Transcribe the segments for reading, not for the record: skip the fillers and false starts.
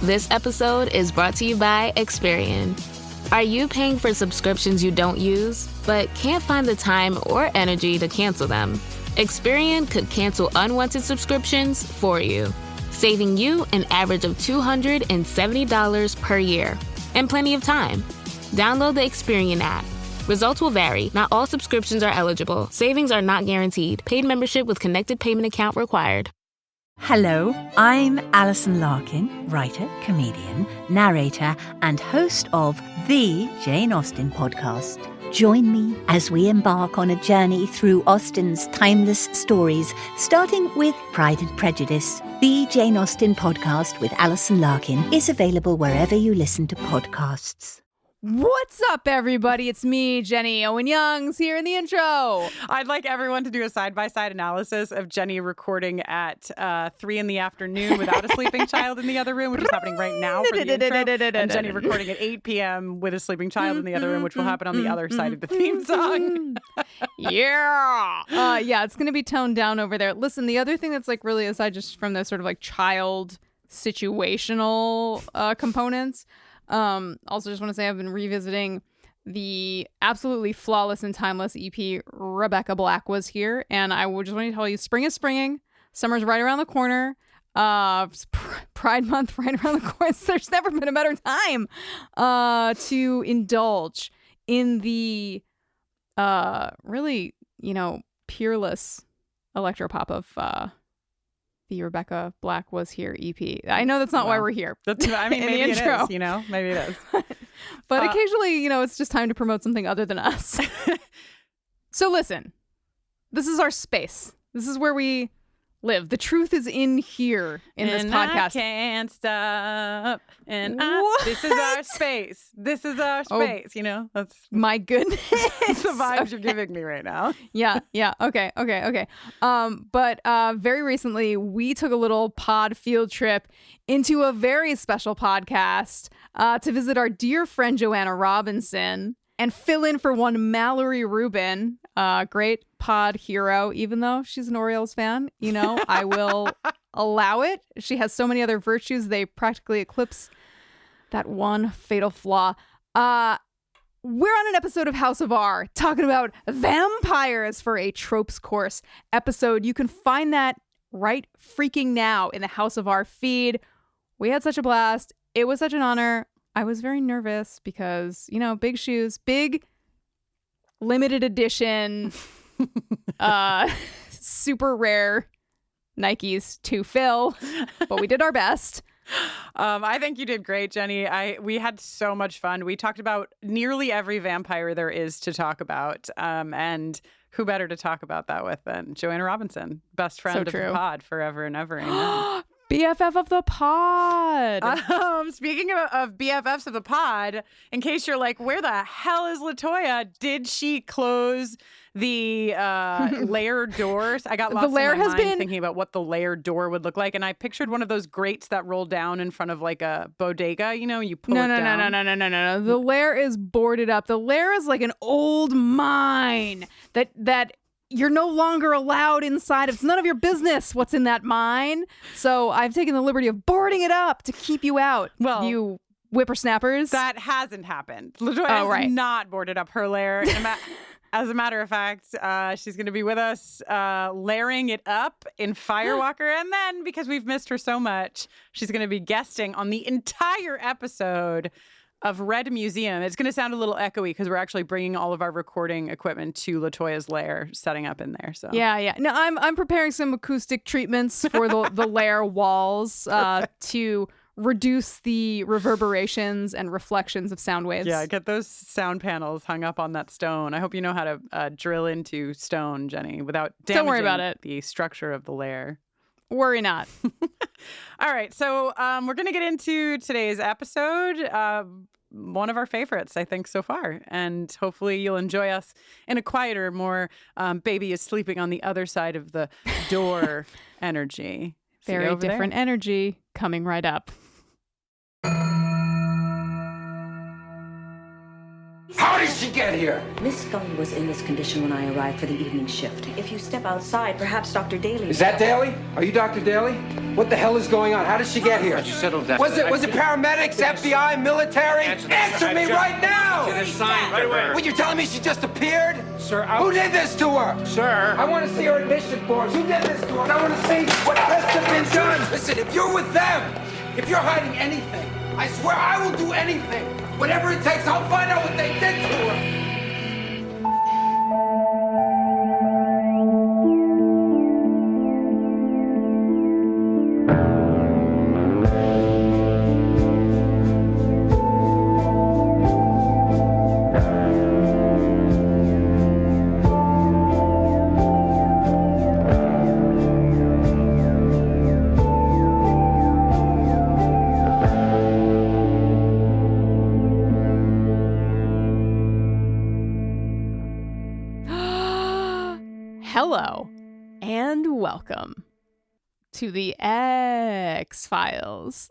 This episode is brought to you by Experian. Are you paying for subscriptions you don't use, but can't find the time or energy to cancel them? Experian could cancel unwanted subscriptions for you, saving you an average of $270 per year and plenty of time. Download the Experian app. Results will vary. Not all subscriptions are eligible. Savings are not guaranteed. Paid membership with connected payment account required. Hello, I'm Alison Larkin, writer, comedian, narrator, and host of the Jane Austen podcast. Join me as we embark on a journey through Austen's timeless stories, starting with Pride and Prejudice. The Jane Austen podcast with Alison Larkin is available wherever you listen to podcasts. What's up, everybody? It's me, Jenny Owen Youngs, here in the intro. I'd like everyone to do a side-by-side analysis of Jenny recording at 3 in the afternoon without a sleeping child in the other room, which is happening right now for the intro, and Jenny recording at 8 p.m. with a sleeping child in the other room, which will happen on the other side of the theme song. Yeah, it's going to be toned down over there. Listen, the other thing that's like really aside just from the sort of like child situational components, also just want to say I've been revisiting the absolutely flawless and timeless EP Rebecca Black Was Here, and I would just want to tell you, spring is springing, summer's right around the corner, Pride Month right around the corner. There's never been a better time to indulge in the really, peerless electropop of the Rebecca Black Was Here EP. I know that's not why we're here. Maybe it is, maybe it is. But occasionally, it's just time to promote something other than us. So listen, this is our space. This is where we live. The truth is in here in this podcast. I can't stop. This is our space. This is our space. That's my goodness. That's the vibes you're giving me right now. Yeah. Okay. But very recently, we took a little pod field trip into a very special podcast to visit our dear friend Joanna Robinson and fill in for one Mallory Rubin, great pod hero. Even though she's an Orioles fan, I will allow it. She has so many other virtues, they practically eclipse that one fatal flaw. We're on an episode of House of R talking about vampires for a Tropes Course episode. You can find that right freaking now in the House of R feed. We had such a blast. It was such an honor. I was very nervous because, big shoes, big limited edition, super rare Nikes to fill, but we did our best. I think you did great, Jenny. We had so much fun. We talked about nearly every vampire there is to talk about. And who better to talk about that with than Joanna Robinson, best friend of the pod forever and ever. Amen. BFF of the pod. Speaking of BFFs of the pod, in case you're like, where the hell is LaToya? Did she close the lair doors? I got lost in my mind thinking about what the lair door would look like, and I pictured one of those grates that roll down in front of like a bodega. You pull it down. No. The lair is boarded up. The lair is like an old mine that you're no longer allowed inside. It's none of your business what's in that mine. So I've taken the liberty of boarding it up to keep you out. Well, you whippersnappers. That hasn't happened. LaToya has not boarded up her lair. As a matter of fact, she's going to be with us layering it up in Firewalker. And then, because we've missed her so much, she's going to be guesting on the entire episode of Red Museum. It's going to sound a little echoey because we're actually bringing all of our recording equipment to LaToya's lair, setting up in there. So yeah. No, I'm preparing some acoustic treatments for the lair walls to reduce the reverberations and reflections of sound waves. Yeah, get those sound panels hung up on that stone. I hope you know how to drill into stone, Jenny, without damaging Don't worry about it. The structure of the lair. Worry not. All right, so we're going to get into today's episode, one of our favorites, I think, so far. And hopefully you'll enjoy us in a quieter, more baby is sleeping on the other side of the door energy. Very different energy coming right up. House How did she get here? Miss Scully was in this condition when I arrived for the evening shift. If you step outside, perhaps Dr. Daly... Is that Daly? Are you Dr. Daly? What the hell is going on? How did she get here? Just settle down. Was it paramedics, FBI, military? Answer me right now! What, you're telling me she just appeared? Sir, Who did this to her? Sir. I want to see her admission forms. Who did this to her? And I want to see what has been done. Listen, if you're with them, if you're hiding anything, I swear I will do anything. Whatever it takes, I'll find out what they did to her. Hello and welcome to the eX-Files.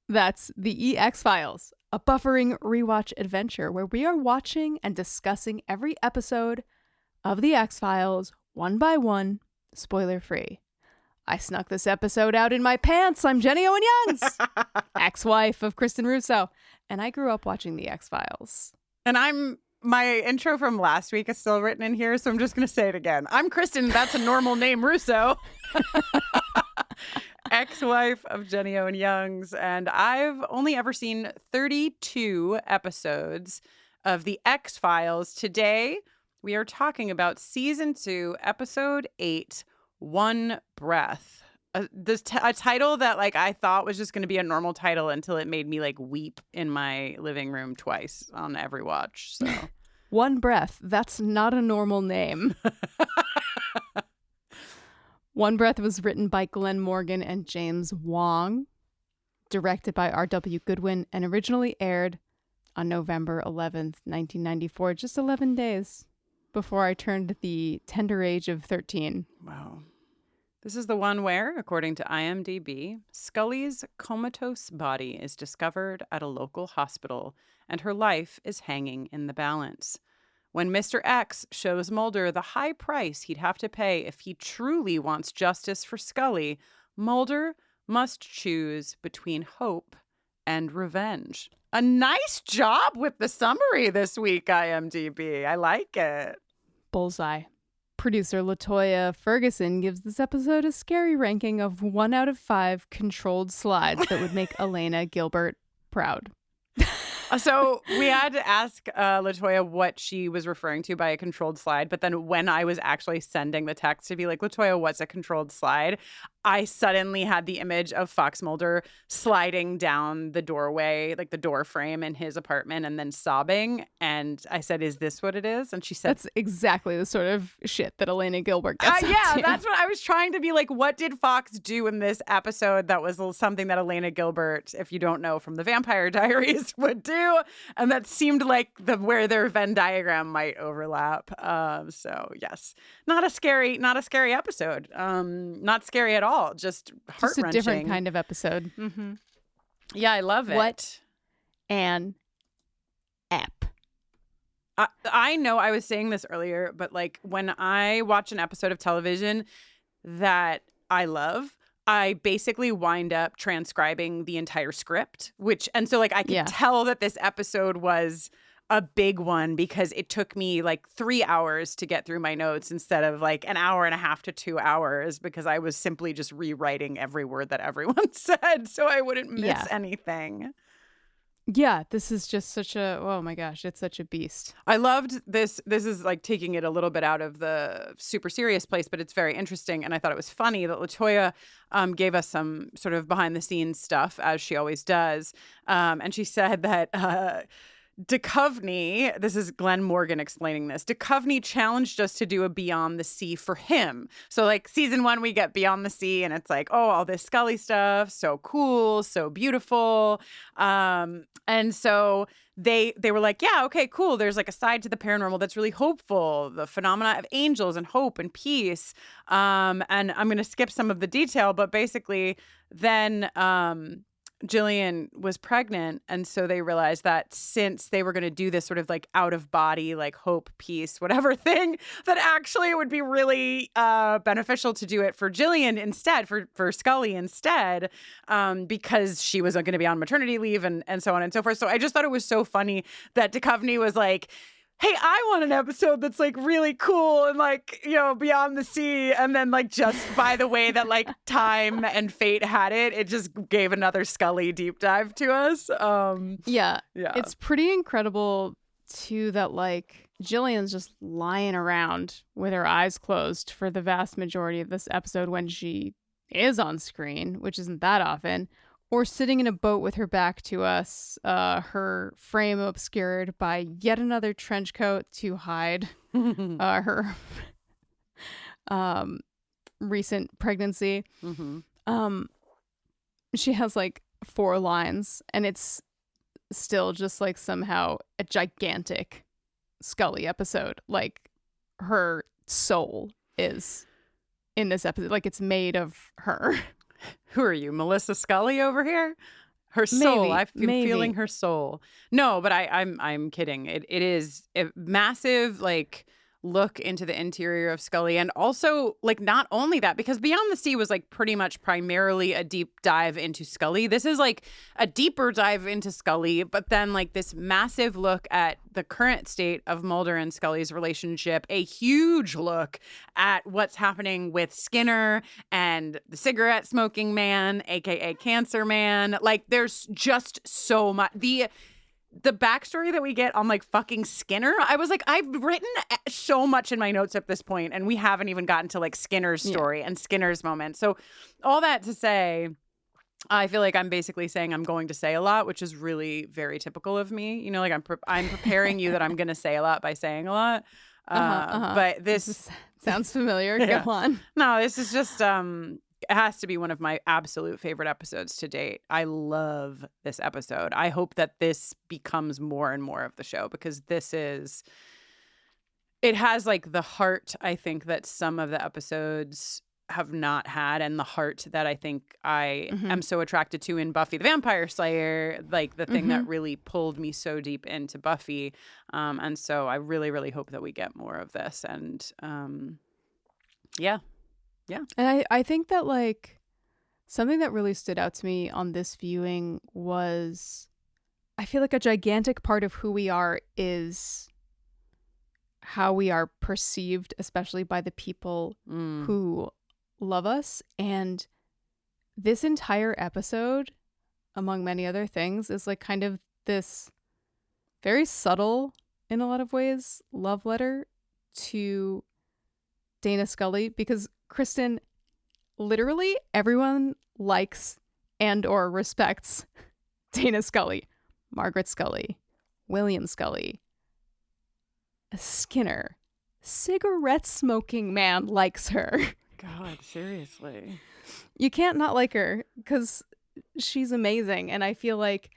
That's the eX-Files, a buffering rewatch adventure where we are watching and discussing every episode of the X-Files one by one, spoiler-free. I snuck this episode out in my pants. I'm Jenny Owen Youngs, ex-wife of Kristin Russo, and I grew up watching the X-Files. And my intro from last week is still written in here, so I'm just going to say it again. I'm Kristin. That's a normal name, Russo. Ex-wife of Jenny Owen Youngs. And I've only ever seen 32 episodes of the X-Files. Today, we are talking about Season 2, Episode 8, One Breath. A title that I thought was just going to be a normal title until it made me weep in my living room twice on every watch. So One Breath. That's not a normal name. One Breath was written by Glenn Morgan and James Wong, directed by R.W. Goodwin, and originally aired on November 11th, 1994, just 11 days before I turned the tender age of 13. Wow. This is the one where, according to IMDb, Scully's comatose body is discovered at a local hospital and her life is hanging in the balance. When Mr. X shows Mulder the high price he'd have to pay if he truly wants justice for Scully, Mulder must choose between hope and revenge. A nice job with the summary this week, IMDb. I like it. Bullseye. Producer LaToya Ferguson gives this episode a scary ranking of 1 out of 5 controlled slides that would make Elena Gilbert proud. So we had to ask LaToya what she was referring to by a controlled slide. But then when I was actually sending the text to be like, LaToya, what's a controlled slide? I suddenly had the image of Fox Mulder sliding down the doorway, the door frame in his apartment and then sobbing. And I said, is this what it is? And she said, that's exactly the sort of shit that Elena Gilbert gets yeah, that's what I was trying to be like. What did Fox do in this episode that was something that Elena Gilbert, if you don't know from the Vampire Diaries, would do? And that seemed like where their Venn diagram might overlap. So yes, not a scary episode. Not scary at all. Just heart-wrenching. Just a different kind of episode. Mm-hmm. Yeah, I love it. What an ep. I know I was saying this earlier, but when I watch an episode of television that I love, I basically wind up transcribing the entire script, so I could tell that this episode was a big one because it took me 3 hours to get through my notes instead of an hour and a half to 2 hours because I was simply just rewriting every word that everyone said so I wouldn't miss anything. Yeah, this is just oh my gosh, it's such a beast. I loved this. This is taking it a little bit out of the super serious place, but it's very interesting. And I thought it was funny that LaToya gave us some sort of behind the scenes stuff, as she always does. And she said that Duchovny, this is Glenn Morgan explaining this, Duchovny challenged us to do a Beyond the Sea for him. So season 1, we get Beyond the Sea and it's all this Scully stuff, so cool, so beautiful. And so they were like, yeah, okay, cool. There's a side to the paranormal that's really hopeful, the phenomena of angels and hope and peace. And I'm going to skip some of the detail, but basically then Jillian was pregnant, and so they realized that since they were going to do this sort of like out of body, like hope, peace, whatever thing, that actually it would be really beneficial to do it for Jillian instead, for Scully instead, because she was going to be on maternity leave and so on and so forth. So I just thought it was so funny that Duchovny was like, hey, I want an episode that's like really cool and like, you know, beyond the sea. And then like just by the way that like time and fate had it, it just gave another Scully deep dive to us. Yeah. It's pretty incredible too that like Jillian's just lying around with her eyes closed for the vast majority of this episode when she is on screen, which isn't that often. Or sitting in a boat with her back to us, her frame obscured by yet another trench coat to hide her recent pregnancy. Mm-hmm. She has like 4 lines, and it's still just like somehow a gigantic Scully episode. Like her soul is in this episode. Like it's made of her. Who are you, Melissa Scully over here? Her soul. Maybe, I've been feeling her soul. No, but I'm kidding. It is a massive like look into the interior of Scully, and also like not only that, because Beyond the Sea was like pretty much primarily a deep dive into Scully. This is like a deeper dive into Scully, but then like this massive look at the current state of Mulder and Scully's relationship, a huge look at what's happening with Skinner and the cigarette smoking man, aka Cancer Man. Like there's just so much. The backstory that we get on like fucking Skinner, I was like, I've written so much in my notes at this point, and we haven't even gotten to like Skinner's story and Skinner's moment. So all that to say, I feel like I'm basically saying I'm going to say a lot, which is really very typical of me. You know, like I'm preparing you that I'm going to say a lot by saying a lot. But this sounds familiar. Yeah. Go on. No, this is just it has to be one of my absolute favorite episodes to date. I love this episode. I hope that this becomes more and more of the show, because it has like the heart, I think, that some of the episodes have not had, and the heart that I think I am so attracted to in Buffy the Vampire Slayer, like the thing that really pulled me so deep into Buffy. And so I really, really hope that we get more of this. And yeah. And I think that like something that really stood out to me on this viewing was, I feel like a gigantic part of who we are is how we are perceived, especially by the people who love us. And this entire episode, among many other things, is like kind of this very subtle, in a lot of ways, love letter to Dana Scully, because Kristin, literally everyone likes and or respects Dana Scully, Margaret Scully, William Scully, Skinner, cigarette smoking man likes her. God, seriously. You can't not like her because she's amazing. And I feel like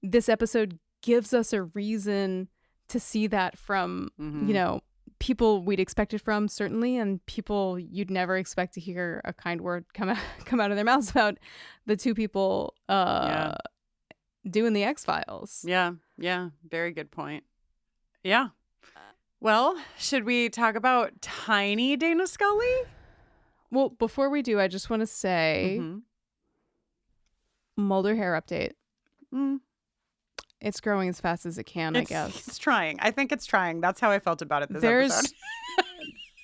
this episode gives us a reason to see that from, you know, people we'd expect it from, certainly, and people you'd never expect to hear a kind word come out of their mouths about the two people doing the X-Files. Yeah. Very good point. Yeah. Well, should we talk about tiny Dana Scully? Well, before we do, I just want to say Mulder hair update. It's growing as fast as it can, I guess. It's trying. I think it's trying. That's how I felt about it this episode.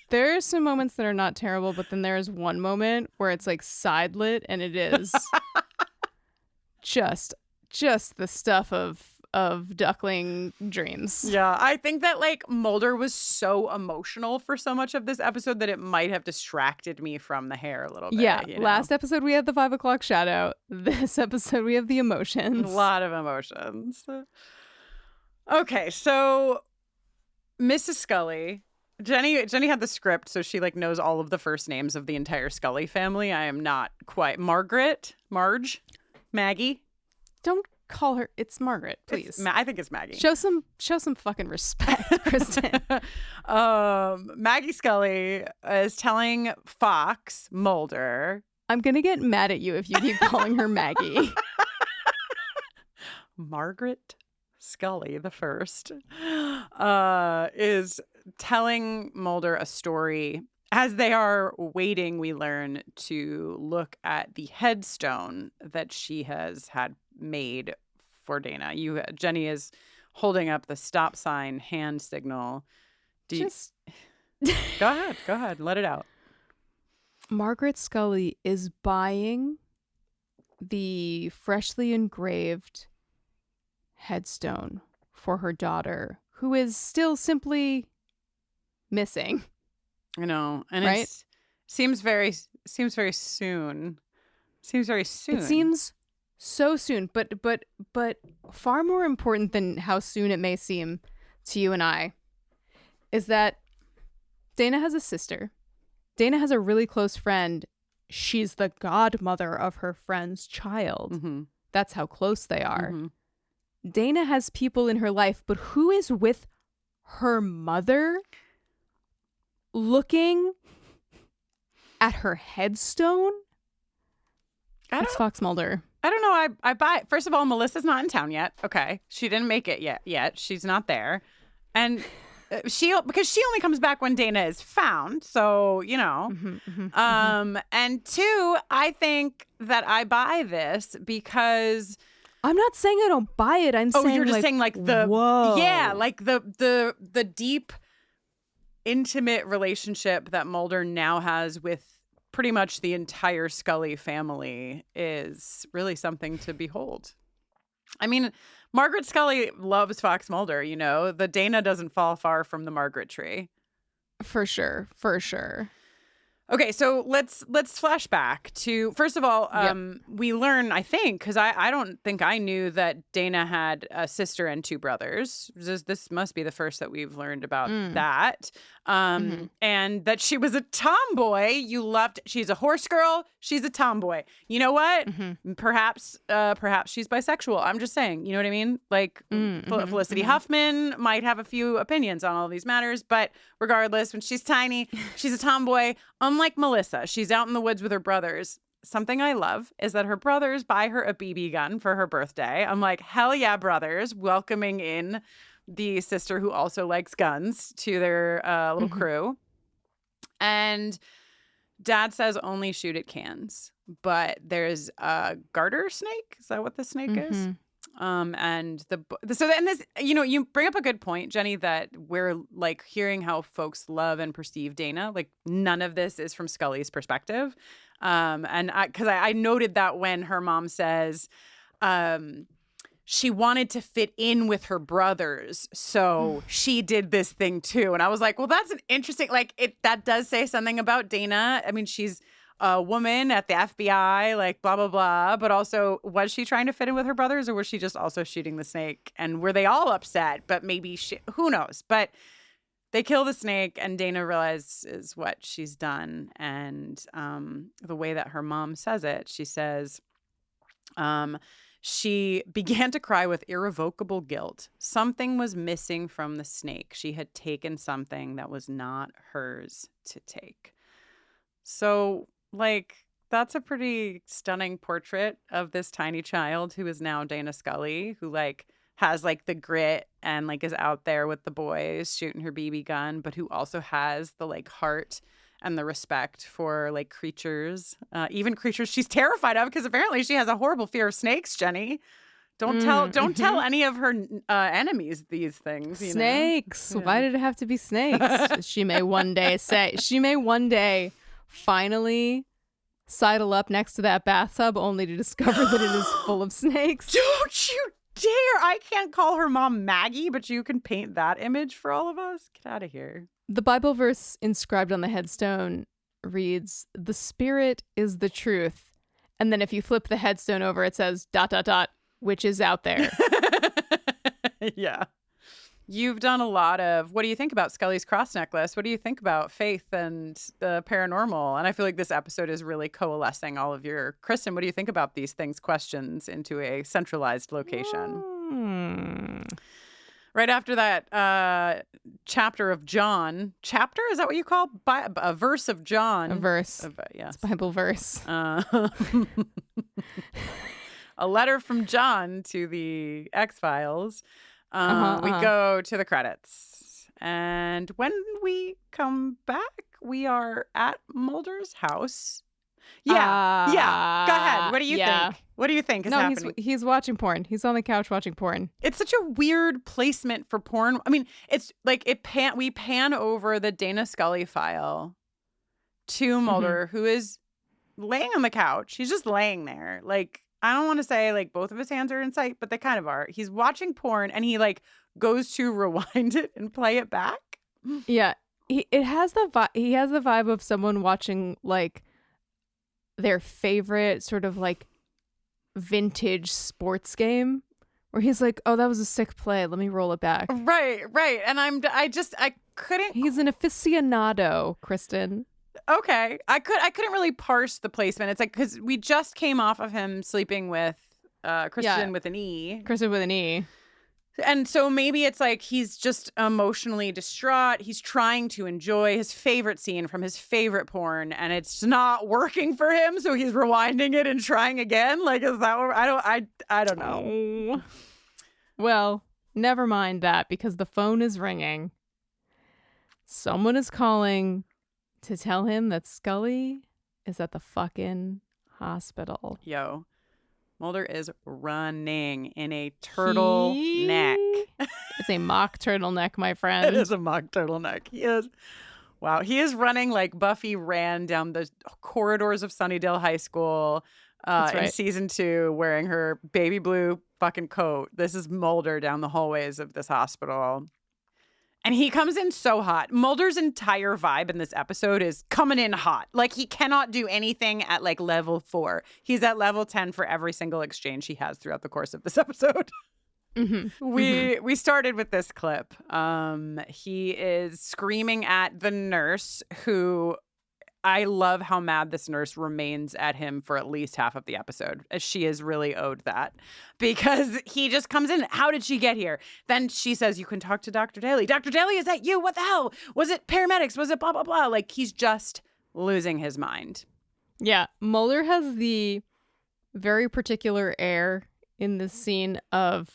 There are some moments that are not terrible, but then there's one moment where it's like side lit, and it is just the stuff of duckling dreams. Yeah, I think that like Mulder was so emotional for so much of this episode that it might have distracted me from the hair a little bit. Yeah, you know? Last episode we had the 5 o'clock shadow. This episode we have the emotions. A lot of emotions. Okay, so Mrs. Scully, Jenny had the script, so she like knows all of the first names of the entire Scully family. I am not quite. Margaret, Marge, Maggie. Don't call her. It's Margaret, please. I think it's Maggie. Show some fucking respect, Kristin. Maggie Scully is telling Fox Mulder. I'm gonna get mad at you if you keep calling her Maggie. Margaret Scully, the first, is telling Mulder a story. As they are waiting, we learn to look at the headstone that she has had made for Dana. Jenny is holding up the stop sign hand signal. Go ahead. Let it out. Margaret Scully is buying the freshly engraved headstone for her daughter, who is still simply missing. I know, and right? It seems very soon. Seems very soon. It seems so soon, but far more important than how soon it may seem to you and I is that Dana has a sister. Dana has a really close friend. She's the godmother of her friend's child. Mm-hmm. That's how close they are. Mm-hmm. Dana has people in her life, but who is with her mother looking at her headstone? That's Fox Mulder. I don't know. I buy. First of all, Melissa's not in town yet. Okay, she didn't make it yet. She's not there, and because she only comes back when Dana is found. So and two, I think that I buy this because I'm not saying I don't buy it. I'm saying you're just saying like the whoa. Yeah, like the deep, intimate relationship that Mulder now has with pretty much the entire Scully family is really something to behold. I mean, Margaret Scully loves Fox Mulder, The Dana doesn't fall far from the Margaret tree. For sure. Okay, so let's flash back to, first of all, we learn, I think, because I don't think I knew that Dana had a sister and two brothers. This must be the first that we've learned about that. And that she was a tomboy. She's a horse girl. She's a tomboy. You know what? Perhaps she's bisexual. I'm just saying, you know what I mean? Like Felicity Huffman might have a few opinions on all these matters, but regardless, when she's tiny, she's a tomboy. Unlike Melissa, she's out in the woods with her brothers. Something I love is that her brothers buy her a BB gun for her birthday. I'm like, hell yeah, brothers, welcoming in the sister who also likes guns to their little crew. And Dad says only shoot at cans, but there's a garter snake. Is that what the snake is? And this, you bring up a good point, Jenny, that we're like hearing how folks love and perceive Dana. Like none of this is from Scully's perspective. And because I noted that when her mom says, she wanted to fit in with her brothers, so she did this thing too. And I was like, well, that's an interesting, that does say something about Dana. I mean, she's a woman at the FBI, like blah, blah, blah. But also, was she trying to fit in with her brothers, or was she just also shooting the snake? And were they all upset? But maybe who knows? But they kill the snake, and Dana realizes what she's done. And the way that her mom says it, she says, she began to cry with irrevocable guilt. Something was missing from the snake. She had taken something that was not hers to take. So, that's a pretty stunning portrait of this tiny child who is now Dana Scully, who, has, the grit and, is out there with the boys shooting her BB gun, but who also has the, heart and the respect for creatures, even creatures she's terrified of, because apparently she has a horrible fear of snakes. Jenny, don't tell any of her enemies these things. Snakes. Yeah. Why did it have to be snakes? She may one day finally sidle up next to that bathtub, only to discover that it is full of snakes. Don't you dare! I can't call her mom Maggie, but you can paint that image for all of us. Get out of here. The Bible verse inscribed on the headstone reads, "The Spirit is the truth." And then if you flip the headstone over, it says ... which is out there. Yeah. You've done a lot of, what do you think about Scully's cross necklace? What do you think about faith and the paranormal? And I feel like this episode is really coalescing all of your, Kristin, what do you think about these things, questions into a centralized location? Right after that chapter of John. Chapter? Is that what you call? A verse of John. A verse. Yes. It's Bible verse. a letter from John to the X-Files. We go to the credits. And when we come back, we are at Mulder's house. Yeah. Go ahead. What do you think? What do you think is happening? He's watching porn. He's on the couch watching porn. It's such a weird placement for porn. I mean, it's like we pan over the Dana Scully file to Mulder, who is laying on the couch. He's just laying there. Like, I don't want to say like both of his hands are in sight, but they kind of are. He's watching porn and he like goes to rewind it and play it back. Yeah. He has the vibe of someone watching like their favorite sort of like vintage sports game where he's like, oh, that was a sick play, let me roll it back. Right. And I couldn't. He's an aficionado, Kristin. Okay. I couldn't really parse the placement. It's like, because we just came off of him sleeping with Kristin with an E. Kristin with an E. And so maybe it's like he's just emotionally distraught. He's trying to enjoy his favorite scene from his favorite porn, and it's not working for him. So he's rewinding it and trying again. Like, is that what I don't know. Well, never mind that, because the phone is ringing. Someone is calling to tell him that Scully is at the fucking hospital. Yo. Mulder is running in a turtleneck. It's a mock turtleneck, my friend. It is a mock turtleneck. He is. Wow. He is running like Buffy ran down the corridors of Sunnydale High School in season 2, wearing her baby blue fucking coat. This is Mulder down the hallways of this hospital. And he comes in so hot. Mulder's entire vibe in this episode is coming in hot. Like, he cannot do anything at like level 4. He's at level 10 for every single exchange he has throughout the course of this episode. We started with this clip. He is screaming at the nurse, who I love how mad this nurse remains at him for at least half of the episode, as she is really owed that, because he just comes in. How did she get here? Then she says, you can talk to Dr. Daly. Dr. Daly, is that you? What the hell? Was it paramedics? Was it blah, blah, blah? Like, he's just losing his mind. Yeah. Mulder has the very particular air in this scene of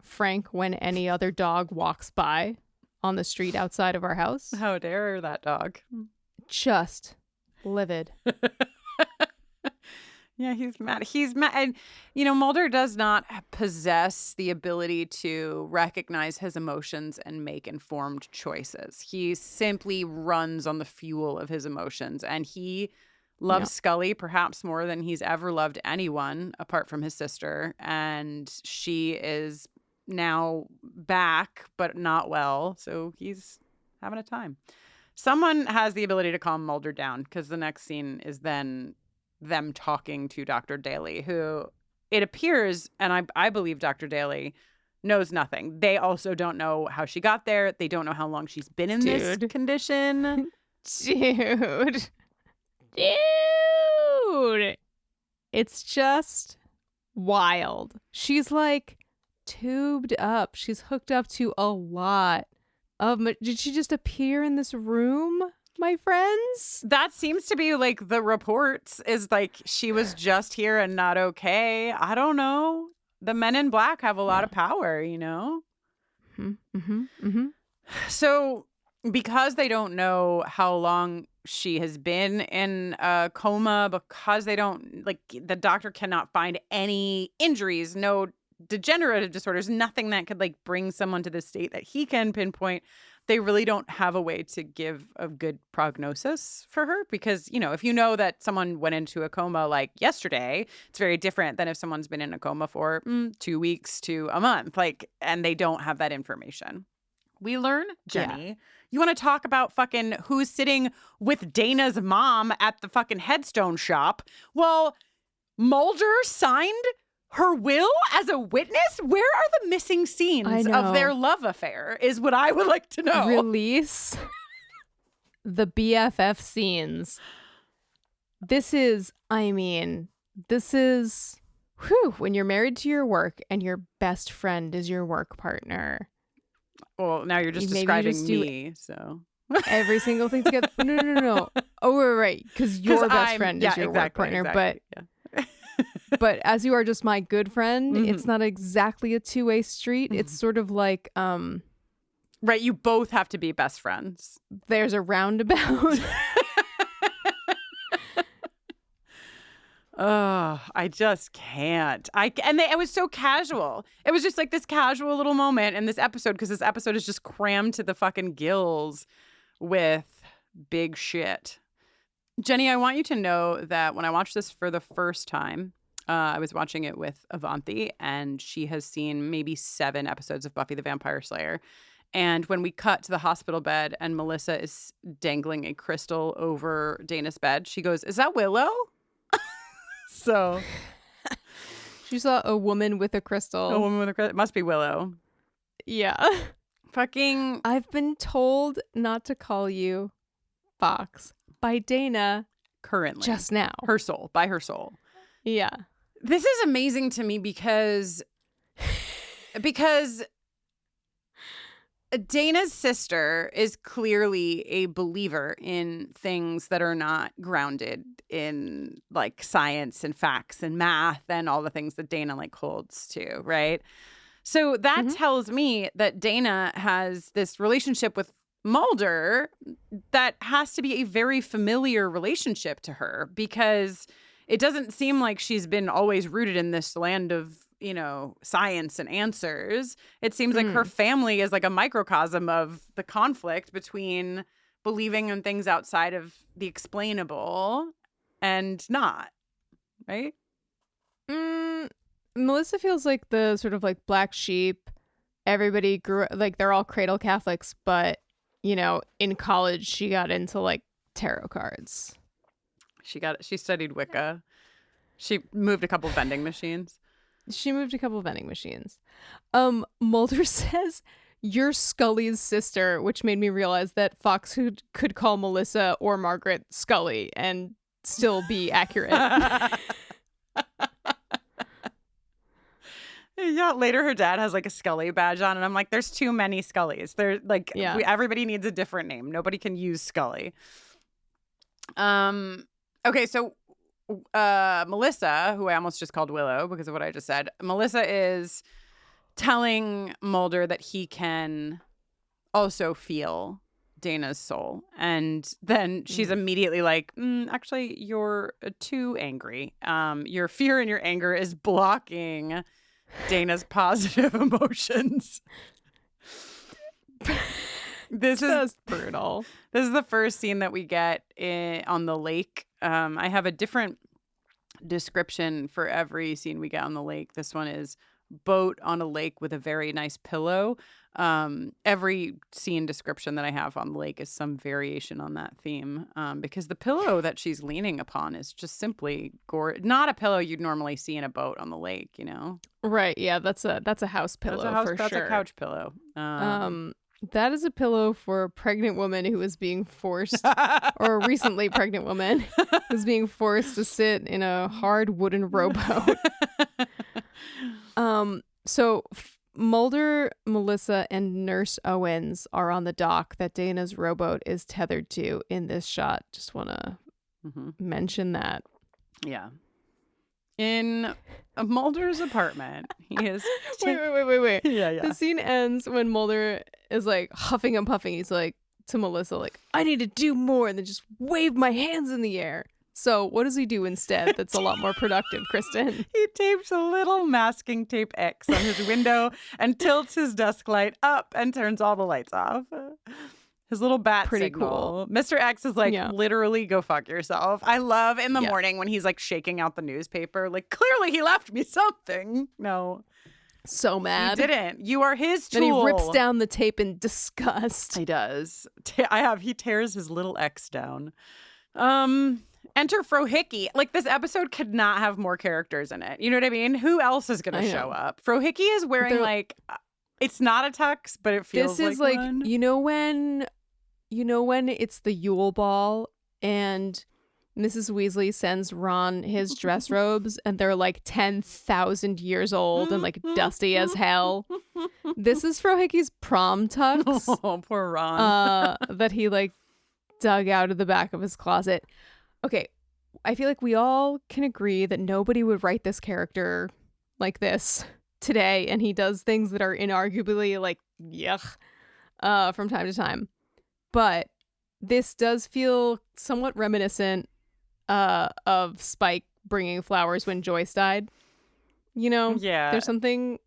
Frank when any other dog walks by on the street outside of our house. How dare that dog? Just livid. Yeah, he's mad. And, you know, Mulder does not possess the ability to recognize his emotions and make informed choices. He simply runs on the fuel of his emotions, and he loves Scully perhaps more than he's ever loved anyone apart from his sister. And she is now back, but not well. So he's having a time. Someone has the ability to calm Mulder down, because the next scene is then them talking to Dr. Daly, who it appears, and I believe Dr. Daly knows nothing. They also don't know how she got there. They don't know how long she's been in this condition. Dude. It's just wild. She's like tubed up. She's hooked up to a lot. Did she just appear in this room, my friends? That seems to be like the reports, is like she was just here and not okay. I don't know. The men in black have a lot of power, you know? So because they don't know how long she has been in a coma, because they don't, like, the doctor cannot find any injuries, no degenerative disorders, nothing that could like bring someone to the state that he can pinpoint. They really don't have a way to give a good prognosis for her, because, you know, if you know that someone went into a coma like yesterday, it's very different than if someone's been in a coma for 2 weeks to a month, like, and they don't have that information. We learn, Jenny, you want to talk about fucking who's sitting with Dana's mom at the fucking headstone shop? Well, Mulder signed her will as a witness? Where are the missing scenes of their love affair is what I would like to know. Release the BFF scenes. This is when you're married to your work and your best friend is your work partner. Well, now you're just describing me, so. Every single thing together. No. Oh, right. Because your best friend is your work partner. But but as you are just my good friend, it's not exactly a two-way street. It's sort of like right, you both have to be best friends. There's a roundabout. Oh, I just can't. It was so casual. It was just like this casual little moment in this episode, because this episode is just crammed to the fucking gills with big shit. Jenny, I want you to know that when I watched this for the first time, I was watching it with Avanti, and she has seen maybe 7 episodes of Buffy the Vampire Slayer. And when we cut to the hospital bed and Melissa is dangling a crystal over Dana's bed, she goes, "Is that Willow?" So she saw a woman with a crystal. A woman with a crystal. It must be Willow. Yeah. Fucking. I've been told not to call you Fox by Dana. Currently. Just now. Her soul. By her soul. Yeah. This is amazing to me because Dana's sister is clearly a believer in things that are not grounded in like science and facts and math and all the things that Dana like holds to, right? So that tells me that Dana has this relationship with Mulder that has to be a very familiar relationship to her, because it doesn't seem like she's been always rooted in this land of, you know, science and answers. It seems like her family is like a microcosm of the conflict between believing in things outside of the explainable and not, right? Melissa feels like the sort of like black sheep. Everybody grew like they're all cradle Catholics, but you know, in college she got into like tarot cards. She studied Wicca. She moved a couple vending machines. Mulder says, "You're Scully's sister," which made me realize that Fox could call Melissa or Margaret Scully and still be accurate. Yeah, later her dad has like a Scully badge on, and I'm like, there's too many Scullys. They're like, everybody needs a different name. Nobody can use Scully. Okay, so Melissa, who I almost just called Willow because of what I just said, Melissa is telling Mulder that he can also feel Dana's soul. And then she's immediately like, actually, you're too angry. Your fear and your anger is blocking Dana's positive emotions. This is brutal. This is the first scene that we get on the lake. I have a different description for every scene we get on the lake. This one is boat on a lake with a very nice pillow. Every scene description that I have on the lake is some variation on that theme, because the pillow that she's leaning upon is just simply gorgeous. Not a pillow you'd normally see in a boat on the lake, you know? Right. Yeah, that's a house pillow That's sure. a couch pillow. That is a pillow for a pregnant woman who is being forced, or a recently pregnant woman who's being forced to sit in a hard wooden rowboat. So Mulder, Melissa, and Nurse Owens are on the dock that Dana's rowboat is tethered to in this shot. Just want to mention that. Yeah. In Mulder's apartment, he is... Wait. Yeah. The scene ends when Mulder is like huffing and puffing. He's like to Melissa, like, "I need to do more," and then just wave my hands in the air. So what does he do instead that's a lot more productive, Kristin? He tapes a little masking tape X on his window and tilts his desk light up and turns all the lights off. His little bat Pretty signal. cool. Mr. X is like, literally go fuck yourself. I love in the morning when he's like shaking out the newspaper. Like, clearly he left me something. No. So mad. He didn't. You are his tool. Then he rips down the tape in disgust. He does. He tears his little X down. Enter Frohickey. Like, this episode could not have more characters in it. You know what I mean? Who else is going to show up? Frohickey is wearing like, it's not a tux, but it feels like this is like one. You know when it's the Yule Ball and Mrs. Weasley sends Ron his dress robes and they're like 10,000 years old and like dusty as hell. This is Frohickey's prom tux. Oh, poor Ron. That he like dug out of the back of his closet. Okay, I feel like we all can agree that nobody would write this character like this today, and he does things that are inarguably like yuck from time to time. But this does feel somewhat reminiscent of Spike bringing flowers when Joyce died. You know? Yeah. There's something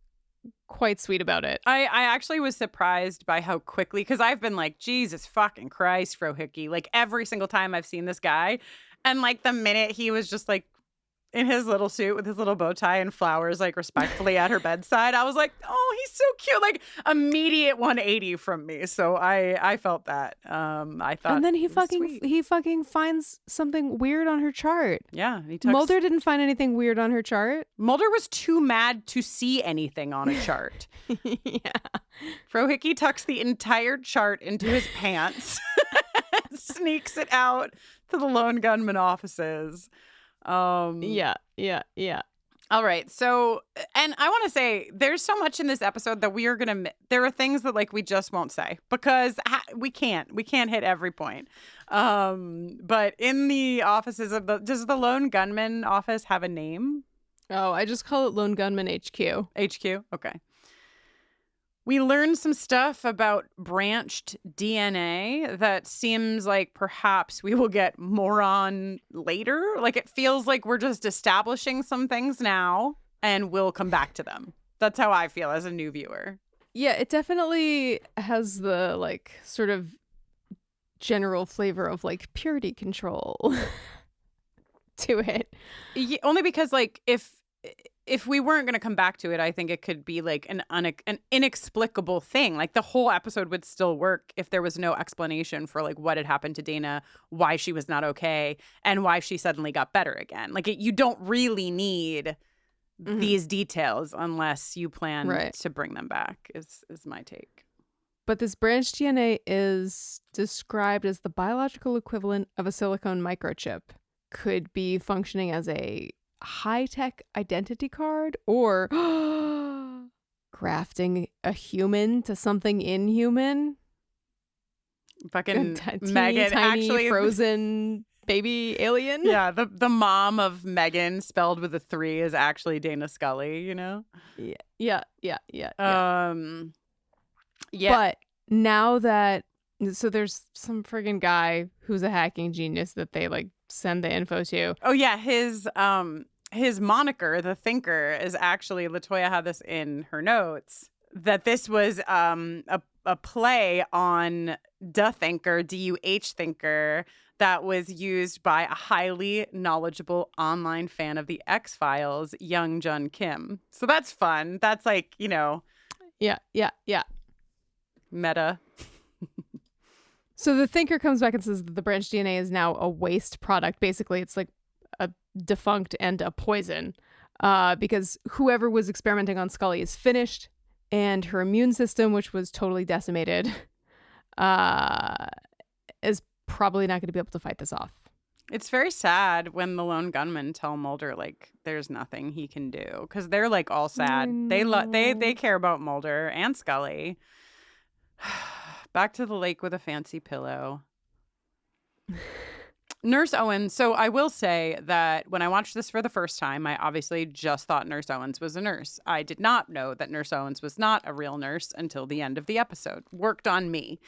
quite sweet about it. I actually was surprised by how quickly, because I've been like, Jesus fucking Christ, Frohicke, like every single time I've seen this guy. And like the minute he was just like in his little suit with his little bow tie and flowers, like respectfully at her bedside, I was like, oh, he's so cute. Like immediate 180 from me. So I felt that. I thought, and then he fucking finds something weird on her chart. Yeah. Mulder didn't find anything weird on her chart. Mulder was too mad to see anything on a chart. Yeah. Frohicke tucks the entire chart into his pants, sneaks it out to the lone gunman offices. Yeah. All right. So, and I want to say there's so much in this episode that we are going to, there are things that like we just won't say because we can't hit every point. But in the offices of does the lone gunman office have a name? Oh, I just call it Lone Gunman HQ. HQ? Okay. We learned some stuff about branched DNA that seems like perhaps we will get more on later. Like it feels like we're just establishing some things now and we'll come back to them. That's how I feel as a new viewer. Yeah, it definitely has the like sort of general flavor of like purity control to it. Yeah, only because like if we weren't going to come back to it, I think it could be like an inexplicable thing. Like the whole episode would still work if there was no explanation for like what had happened to Dana, why she was not okay, and why she suddenly got better again. Like you don't really need these details unless you plan to bring them back is my take. But this branched DNA is described as the biological equivalent of a silicone microchip. Could be functioning as a high-tech identity card or grafting a human to something inhuman. Fucking Megan, tiny actually frozen baby alien. Yeah, the mom of Megan spelled with a 3 is actually Dana Scully, you know? Yeah. Yeah. But now that so there's some friggin' guy who's a hacking genius that they like send the info to. Oh yeah, his moniker, the Thinker, is actually, LaToya had this in her notes, that this was a play on the Thinker, D-U-H Thinker, that was used by a highly knowledgeable online fan of the X-Files, Young Jun Kim. So that's fun. That's like, you know. Yeah. Meta. So the Thinker comes back and says that the branched DNA is now a waste product. Basically, it's like a defunct and a poison because whoever was experimenting on Scully is finished and her immune system, which was totally decimated, is probably not going to be able to fight this off. It's very sad when the lone gunmen tell Mulder like there's nothing he can do because they're like all sad. They care about Mulder and Scully. Back to the lake with a fancy pillow. Nurse Owen. So I will say that when I watched this for the first time, I obviously just thought Nurse Owens was a nurse. I did not know that Nurse Owens was not a real nurse until the end of the episode. Worked on me.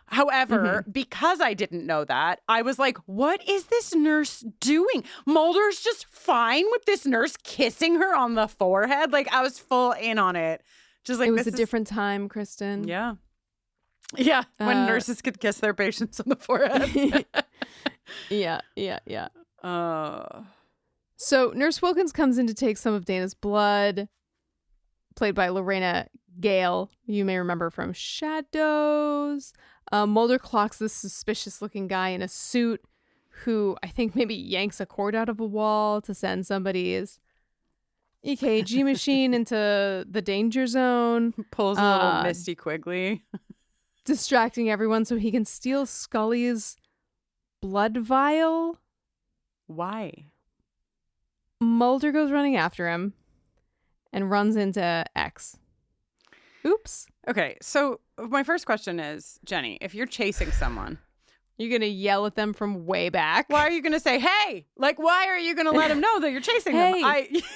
However, because I didn't know that, I was like, what is this nurse doing? Mulder's just fine with this nurse kissing her on the forehead. Like I was full in on it. Just like it was a different time, Kristin. Yeah. Yeah, when nurses could kiss their patients on the forehead. Yeah. So Nurse Wilkins comes in to take some of Dana's blood, played by Lorena Gale. You may remember from Shadows. Mulder clocks this suspicious-looking guy in a suit who I think maybe yanks a cord out of a wall to send somebody's EKG machine into the danger zone. Pulls a little Misty Quigley. Distracting everyone so he can steal Scully's blood vial. Why? Mulder goes running after him and runs into X. Oops. Okay, so my first question is, Jenny, if you're chasing someone, You're going to yell at them from way back. Why are you going to say, hey? Like, why are you going to let him know that you're chasing them?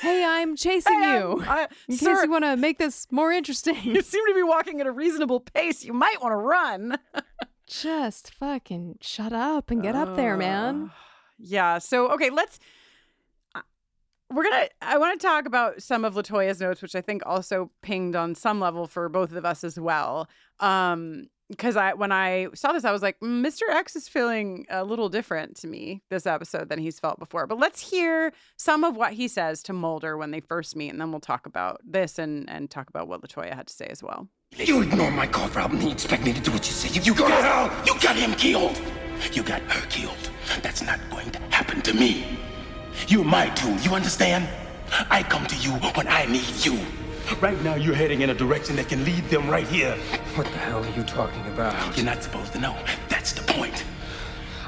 Hey, I'm chasing you. In case you want to make this more interesting. You seem to be walking at a reasonable pace. You might want to run. Just fucking shut up and get up there, man. Yeah. So, okay, I want to talk about some of LaToya's notes, which I think also pinged on some level for both of us as well. Because when I saw this, I was like, Mr. X is feeling a little different to me this episode than he's felt before. But let's hear some of what he says to Mulder when they first meet, and then we'll talk about this and talk about what LaToya had to say as well. You ignore my car problem. You expect me to do what you say. You got him killed. You got her killed. That's not going to happen to me. You're my tool. You understand? I come to you when I need you. Right now, you're heading in a direction that can lead them right here. What the hell are you talking about? You're not supposed to know. That's the point.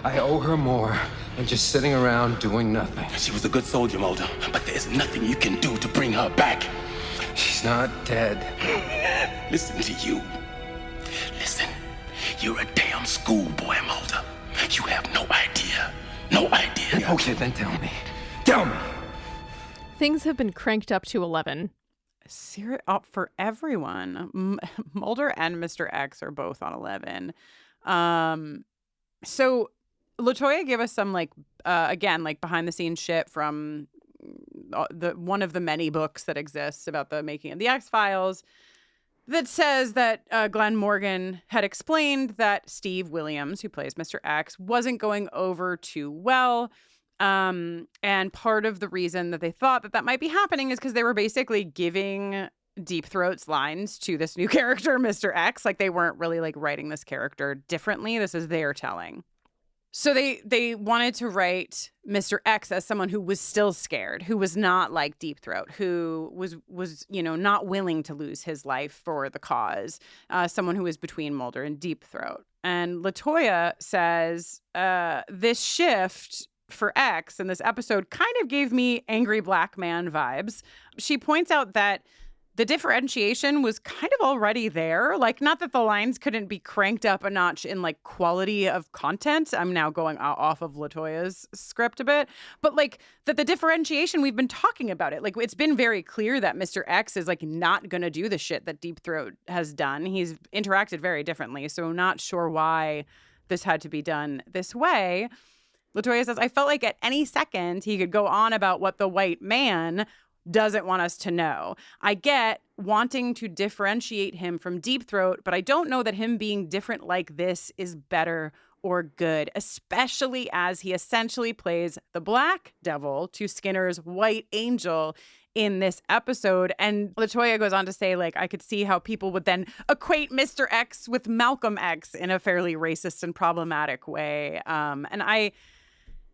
I owe her more than just sitting around doing nothing. She was a good soldier, Mulder, but there's nothing you can do to bring her back. She's not dead. Listen to you. Listen, you're a damn schoolboy, Mulder. You have no idea. No idea. Okay, then tell me. Tell me. Things have been cranked up to 11. For everyone. Mulder and Mr. X are both on 11. So LaToya gave us some again, behind the scenes shit from one of the many books that exists about the making of the X-Files that says that Glenn Morgan had explained that Steve Williams, who plays Mr. X, wasn't going over too well. And part of the reason that they thought that might be happening is because they were basically giving Deep Throat's lines to this new character, Mr. X. Like, they weren't really writing this character differently. This is their telling. So they wanted to write Mr. X as someone who was still scared, who was not like Deep Throat, who was not willing to lose his life for the cause, someone who was between Mulder and Deep Throat. And LaToya says this shift for X in this episode kind of gave me angry black man vibes. She points out that the differentiation was kind of already there. Not that the lines couldn't be cranked up a notch in quality of content. I'm now going off of LaToya's script a bit, but that the differentiation, we've been talking about it. It's been very clear that Mr. X is not going to do the shit that Deep Throat has done. He's interacted very differently. So not sure why this had to be done this way. LaToya says, I felt like at any second he could go on about what the white man doesn't want us to know. I get wanting to differentiate him from Deep Throat, but I don't know that him being different like this is better or good, especially as he essentially plays the Black Devil to Skinner's White Angel in this episode. And LaToya goes on to say, I could see how people would then equate Mr. X with Malcolm X in a fairly racist and problematic way. And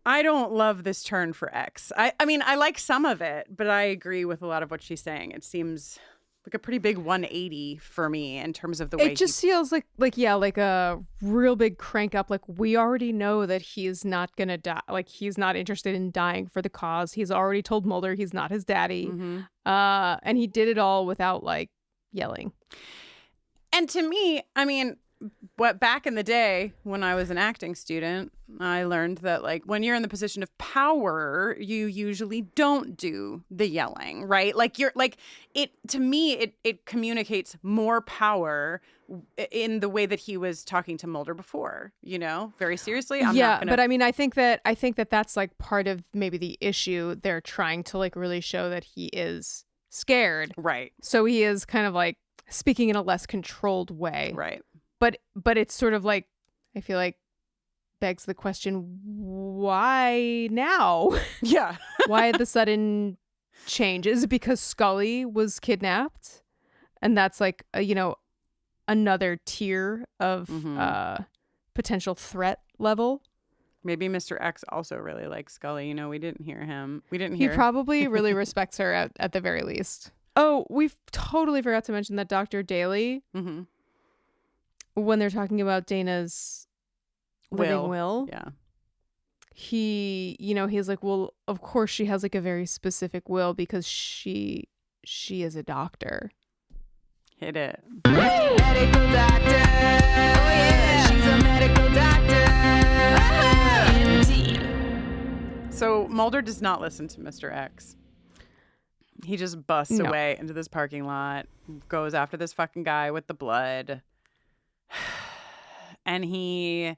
I don't love this turn for X. I mean, I like some of it, but I agree with a lot of what she's saying. It seems like a pretty big 180 for me in terms of the way it just feels like a real big crank up. We already know that he's not gonna die. He's not interested in dying for the cause. He's already told Mulder he's not his daddy. Mm-hmm. And he did it all without yelling. And to me, I mean, back in the day when I was an acting student, I learned that when you're in the position of power, you usually don't do the yelling, right? To me, it communicates more power in the way that he was talking to Mulder before, very seriously. But I mean, I think that that's part of maybe the issue. They're trying to really show that he is scared. Right. So he is kind of speaking in a less controlled way. Right. But it's sort of I feel begs the question, why now? Yeah. Why the sudden change? Is it because Scully was kidnapped? And that's another tier of potential threat level? Maybe Mr. X also really likes Scully. We didn't hear him. He probably really respects her at the very least. Oh, we totally forgot to mention that Dr. Daly, when they're talking about Dana's living will, yeah, he's like, well, of course she has a very specific will because she is a doctor. Hit it. Medical doctor. Oh yeah, she's a medical doctor. So Mulder does not listen to Mr. X. He just busts away into this parking lot, goes after this fucking guy with the blood. And he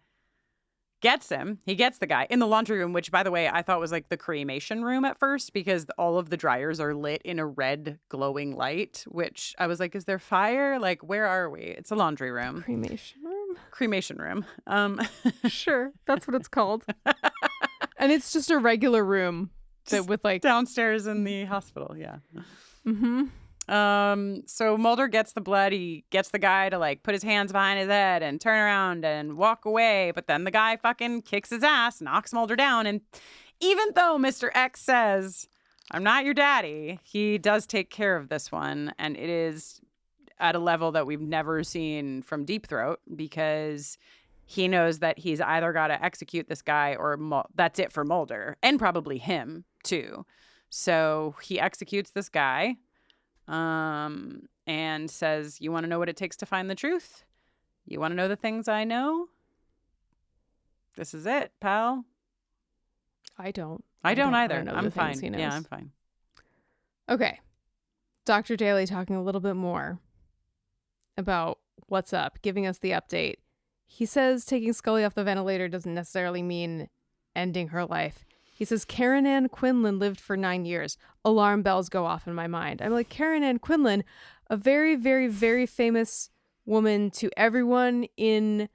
gets him. He gets the guy in the laundry room, which, by the way, I thought was like the cremation room at first because all of the dryers are lit in a red glowing light, which I was like, is there fire? Like, where are we? It's a laundry room. Cremation room? Cremation room. Sure. That's what it's called. And it's just a regular room with like downstairs in the hospital. Yeah. So Mulder gets the blood. He gets the guy to like put his hands behind his head and turn around and walk away. But then the guy fucking kicks his ass, knocks Mulder down. And even though Mr. X says, I'm not your daddy, he does take care of this one. And it is at a level that we've never seen from Deep Throat because he knows that he's either got to execute this guy or that's it for Mulder and probably him too. So he executes this guy. And says, you want to know what it takes to find the truth? You want to know the things I know? This is it, pal. I don't either. know I'm fine. Yeah, I'm fine. Okay. Dr. Daly talking a little bit more about what's up, giving us the update. He says taking Scully off the ventilator doesn't necessarily mean ending her life. He says, Karen Ann Quinlan lived for 9 years. Alarm bells go off in my mind. I'm like, Karen Ann Quinlan, a very, very, very famous woman to everyone in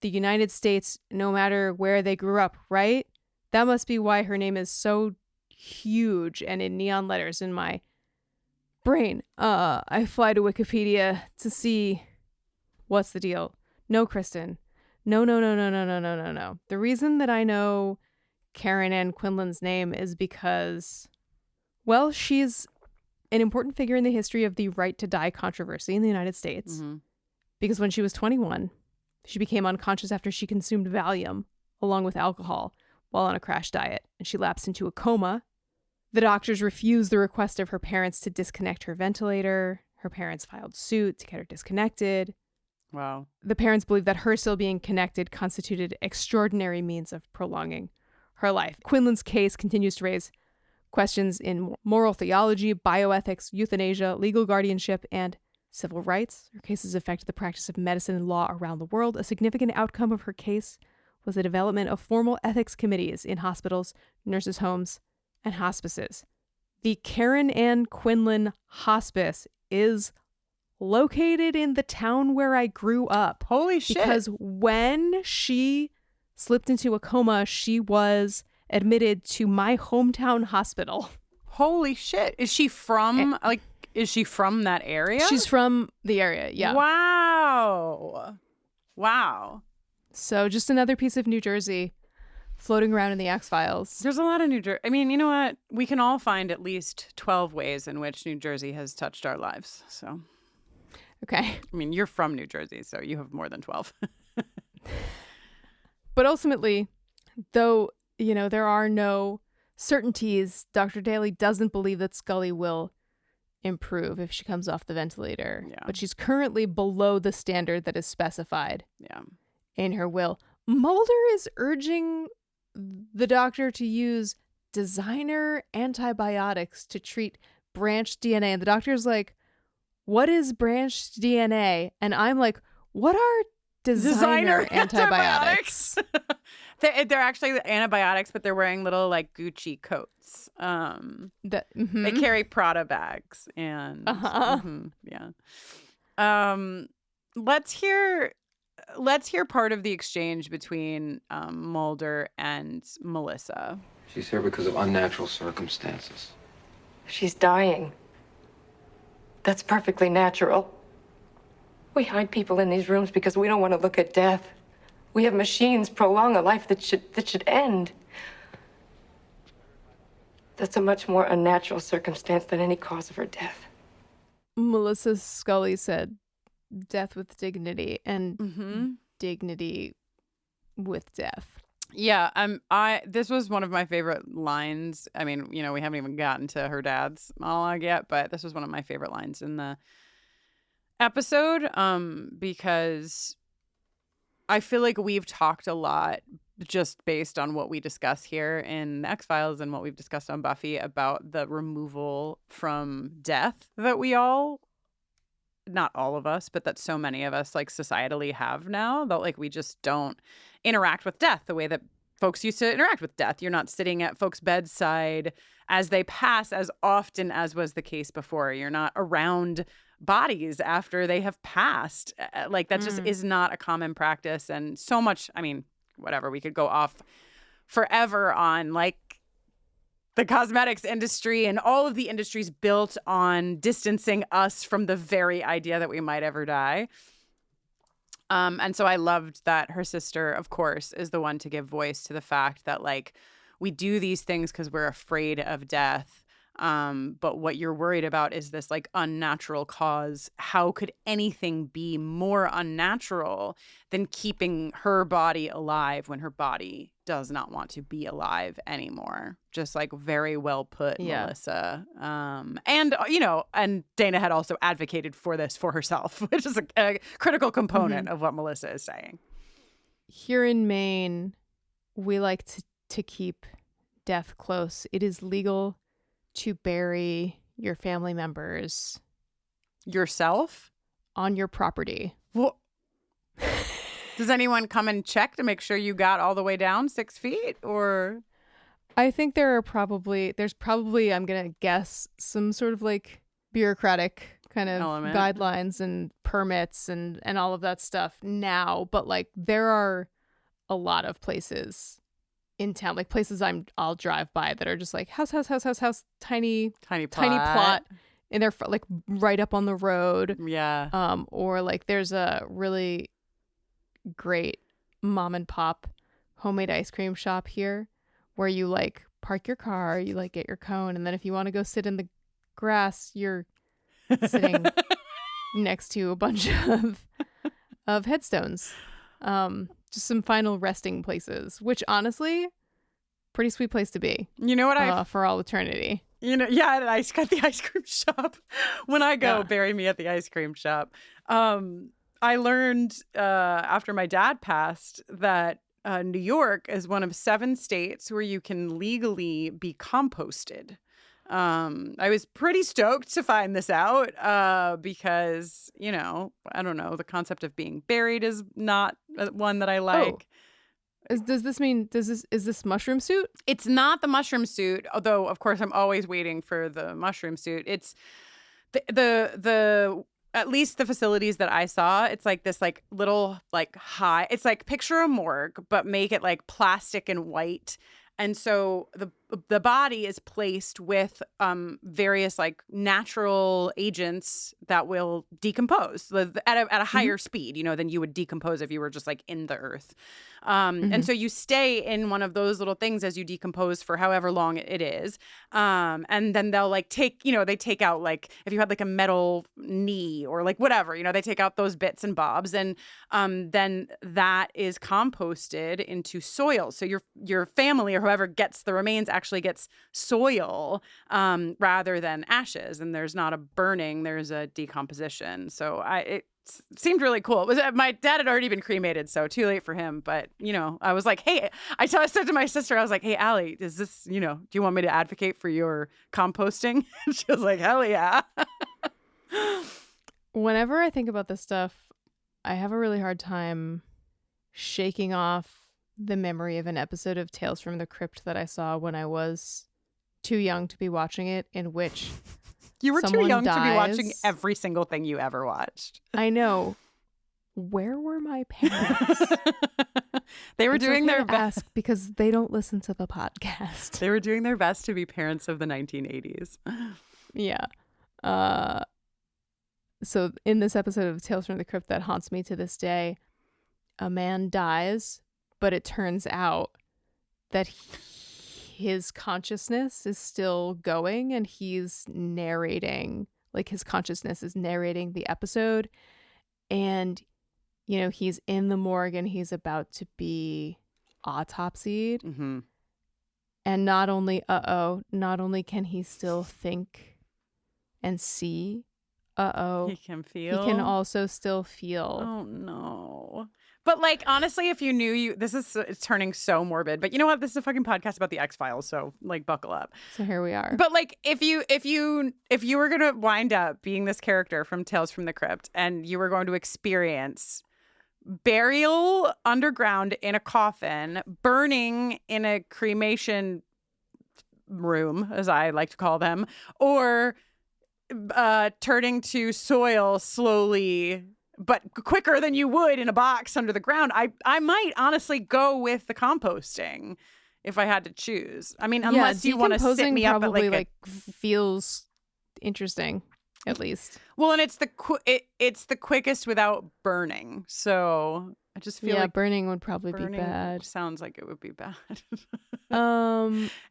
the United States, no matter where they grew up, right? That must be why her name is so huge and in neon letters in my brain. I fly to Wikipedia to see what's the deal. No, Kristin. No. The reason that I know Karen Ann Quinlan's name is because, well, she's an important figure in the history of the right to die controversy in the United States. Mm-hmm. Because when she was 21, she became unconscious after she consumed Valium along with alcohol while on a crash diet, and she lapsed into a coma. The doctors refused the request of her parents to disconnect her ventilator. Her parents filed suit to get her disconnected. Wow. The parents believed that her still being connected constituted extraordinary means of prolonging her life. Quinlan's case continues to raise questions in moral theology, bioethics, euthanasia, legal guardianship, and civil rights. Her cases affected the practice of medicine and law around the world. A significant outcome of her case was the development of formal ethics committees in hospitals, nurses' homes, and hospices. The Karen Ann Quinlan Hospice is located in the town where I grew up. Holy shit. Because when she slipped into a coma, she was admitted to my hometown hospital. Holy shit. Is she from that area? She's from the area, yeah. Wow. So just another piece of New Jersey floating around in the X-Files. There's a lot of New Jersey. I mean, you know what? We can all find at least 12 ways in which New Jersey has touched our lives. So, okay. I mean, you're from New Jersey, so you have more than 12. But ultimately, though, you know, there are no certainties, Dr. Daly doesn't believe that Scully will improve if she comes off the ventilator. Yeah. But she's currently below the standard that is specified in her will. Mulder is urging the doctor to use designer antibiotics to treat branched DNA. And the doctor's like, what is branched DNA? And I'm like, what are designer antibiotics? They're actually antibiotics, but they're wearing little like Gucci coats. They carry Prada bags and let's hear part of the exchange between Mulder and Melissa. She's here because of unnatural circumstances. She's dying. That's perfectly natural. We hide people in these rooms because we don't want to look at death. We have machines prolong a life that should end. That's a much more unnatural circumstance than any cause of her death. Melissa Scully said, death with dignity, and dignity with death. Yeah, this was one of my favorite lines. I mean, you know, we haven't even gotten to her dad's monologue yet, but this was one of my favorite lines in the episode, because I feel like we've talked a lot just based on what we discuss here in the X-Files and what we've discussed on Buffy about the removal from death that we all, not all of us, but that so many of us like societally have now, that like we just don't interact with death the way that folks used to interact with death. You're not sitting at folks' bedside as they pass as often as was the case before. You're not around bodies after they have passed. Like that just is not a common practice. And so much, I mean, whatever, we could go off forever on like the cosmetics industry and all of the industries built on distancing us from the very idea that we might ever die. And so I loved that her sister, of course, is the one to give voice to the fact that like we do these things because we're afraid of death. But what you're worried about is this like unnatural cause. How could anything be more unnatural than keeping her body alive when her body does not want to be alive anymore? Just like very well put, Melissa. And, you know, and Dana had also advocated for this for herself, which is a critical component of what Melissa is saying. Here in Maine, we like to keep death close. It is legal to bury your family members yourself on your property. Well, does anyone come and check to make sure you got all the way down 6 feet? Or I think there's probably, I'm gonna guess, some sort of like bureaucratic kind of guidelines and permits and all of that stuff now, but like there are a lot of places in town, like places I'll drive by that are just like house, tiny plot, and they're like right up on the road. Yeah. Or like there's a really great mom and pop homemade ice cream shop here where you like park your car, you like get your cone, and then if you want to go sit in the grass, you're sitting next to a bunch of headstones. Just some final resting places, which honestly, pretty sweet place to be. You know what for all eternity. You know, yeah, at the ice cream shop. When I go, bury me at the ice cream shop. I learned after my dad passed that New York is one of 7 states where you can legally be composted. I was pretty stoked to find this out because, you know, I don't know, the concept of being buried is not one that I like. Does this mean is this mushroom suit? It's not the mushroom suit, although of course I'm always waiting for the mushroom suit. It's the at least the facilities that I saw, it's like this like little like high, it's like picture a morgue, but make it like plastic and white. And so the body is placed with various like natural agents that will decompose at a higher speed, you know, than you would decompose if you were just like in the earth. And so you stay in one of those little things as you decompose for however long it is. And then they'll like they take out like if you had like a metal knee or like whatever, you know, they take out those bits and bobs, and then that is composted into soil. So your family or whoever gets the remains actually gets soil rather than ashes, and there's not a burning, there's a decomposition. So it seemed really cool. My dad had already been cremated, so too late for him, but you know, I was like, hey, I said to my sister, I was like, hey Allie, is this, you know, do you want me to advocate for your composting? She was like, hell yeah. Whenever I think about this stuff, I have a really hard time shaking off the memory of an episode of Tales from the Crypt that I saw when I was too young to be watching it, in which you were too young to be watching every single thing you ever watched. I know. Where were my parents? They were doing their best because they don't listen to the podcast. They were doing their best to be parents of the 1980s. Yeah. So in this episode of Tales from the Crypt that haunts me to this day, a man dies, but it turns out that his consciousness is still going, and he's narrating, like his consciousness is narrating the episode. And, you know, he's in the morgue and he's about to be autopsied. Mm-hmm. And not only can he still think and see Uh-oh. He can feel. He can also still feel. Oh, no. But, like, honestly, if you knew this is turning so morbid. But you know what? This is a fucking podcast about the X-Files, so, like, buckle up. So here we are. But, like, if you were going to wind up being this character from Tales from the Crypt and you were going to experience burial underground in a coffin, burning in a cremation room, as I like to call them, or turning to soil slowly but quicker than you would in a box under the ground, I might honestly go with the composting if I had to choose. I mean, unless you want to sit me up at like feels interesting, at least. Well, and it's the quickest without burning. So I just feel like burning would probably be bad. Sounds like it would be bad.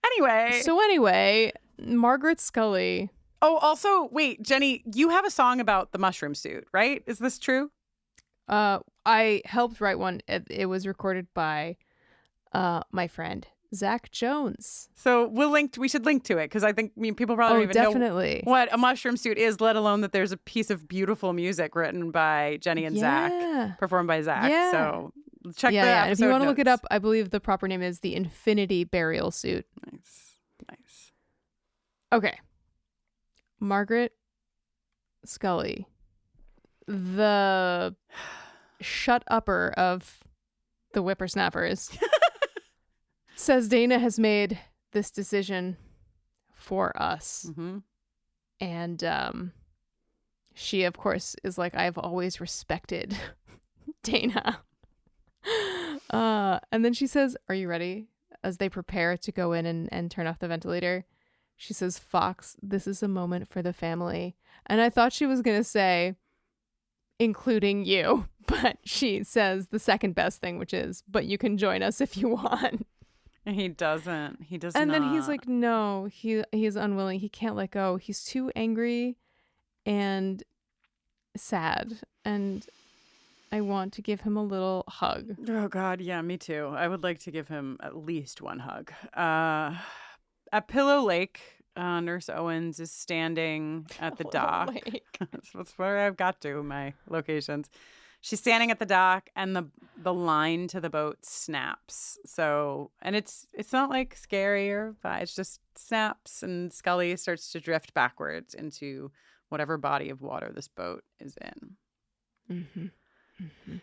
Anyway, Margaret Scully. Oh, also, wait, Jenny, you have a song about the mushroom suit, right? Is this true? I helped write one. It was recorded by my friend Zach Jones. So we should link to it because I think people probably don't even know what a mushroom suit is, let alone that there's a piece of beautiful music written by Jenny and Zach, performed by Zach. Yeah. So check that out. And if you want to look it up, I believe the proper name is the Infinity Burial Suit. Nice. Okay. Margaret Scully, the shut-upper of the whippersnappers, says Dana has made this decision for us. Mm-hmm. And she, of course, is like, I've always respected Dana. And then she says, are you ready? As they prepare to go in and turn off the ventilator. She says, Fox, this is a moment for the family. And I thought she was going to say, including you. But she says the second best thing, which is, but you can join us if you want. And he doesn't. He does and not. And then he's like, no, he is unwilling. He can't let go. He's too angry and sad. And I want to give him a little hug. Oh, God. Yeah, me too. I would like to give him at least one hug. At Pillow Lake, Nurse Owens is standing at the dock. That's where I've got to, my locations. She's standing at the dock, and the line to the boat snaps. So, and it's not like scary or it's just snaps, and Scully starts to drift backwards into whatever body of water this boat is in. Mm-hmm. Mm-hmm.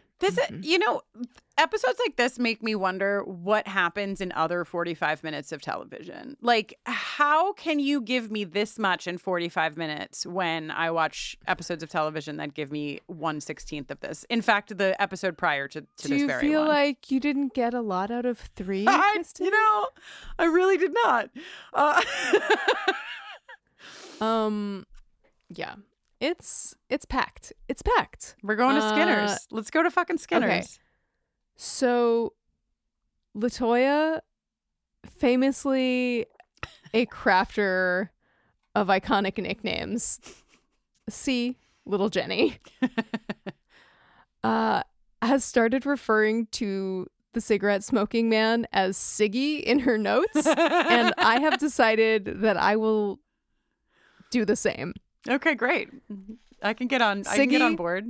Episodes like this make me wonder what happens in other 45 minutes of television. Like, how can you give me this much in 45 minutes when I watch episodes of television that give me 1/16 of this? In fact, the episode prior to this very one. Do you feel like you didn't get a lot out of 3, Kristin? I really did not. Yeah. It's packed. It's packed. We're going to Skinner's. Let's go to fucking Skinner's. Okay. So, LaToya, famously a crafter of iconic nicknames, see Little Jenny, has started referring to the cigarette smoking man as Siggy in her notes, and I have decided that I will do the same. Okay, great. I can get on board.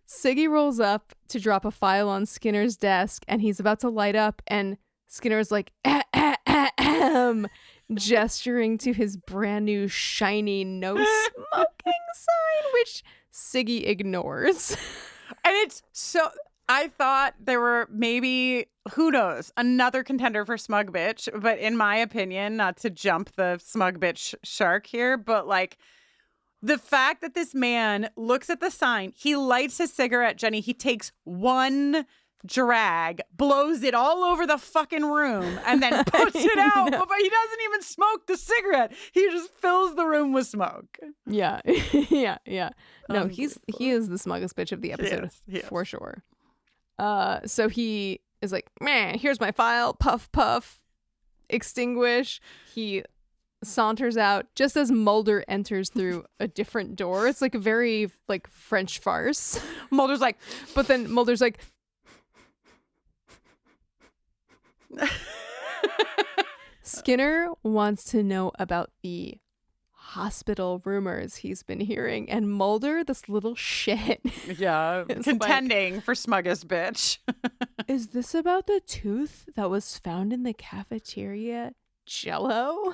Siggy rolls up to drop a file on Skinner's desk, and he's about to light up, and Skinner's like, gesturing to his brand new shiny no smoking sign, which Siggy ignores. And it's so... I thought there were maybe, who knows, another contender for Smug Bitch. But in my opinion, not to jump the Smug Bitch shark here, but like the fact that this man looks at the sign, he lights his cigarette, Jenny, he takes one drag, blows it all over the fucking room, and then puts it out. But he doesn't even smoke the cigarette. He just fills the room with smoke. Yeah. Yeah. No, he is the smuggest bitch of the episode, for sure. So he is like, man, here's my file, puff, puff, extinguish. He saunters out just as Mulder enters through a different door. It's like a very like French farce. Mulder's like, but then Mulder's like, Skinner wants to know about the hospital rumors he's been hearing. And Mulder, this little shit. Yeah, contending for smuggest bitch. Is this about the tooth that was found in the cafeteria Jell-O?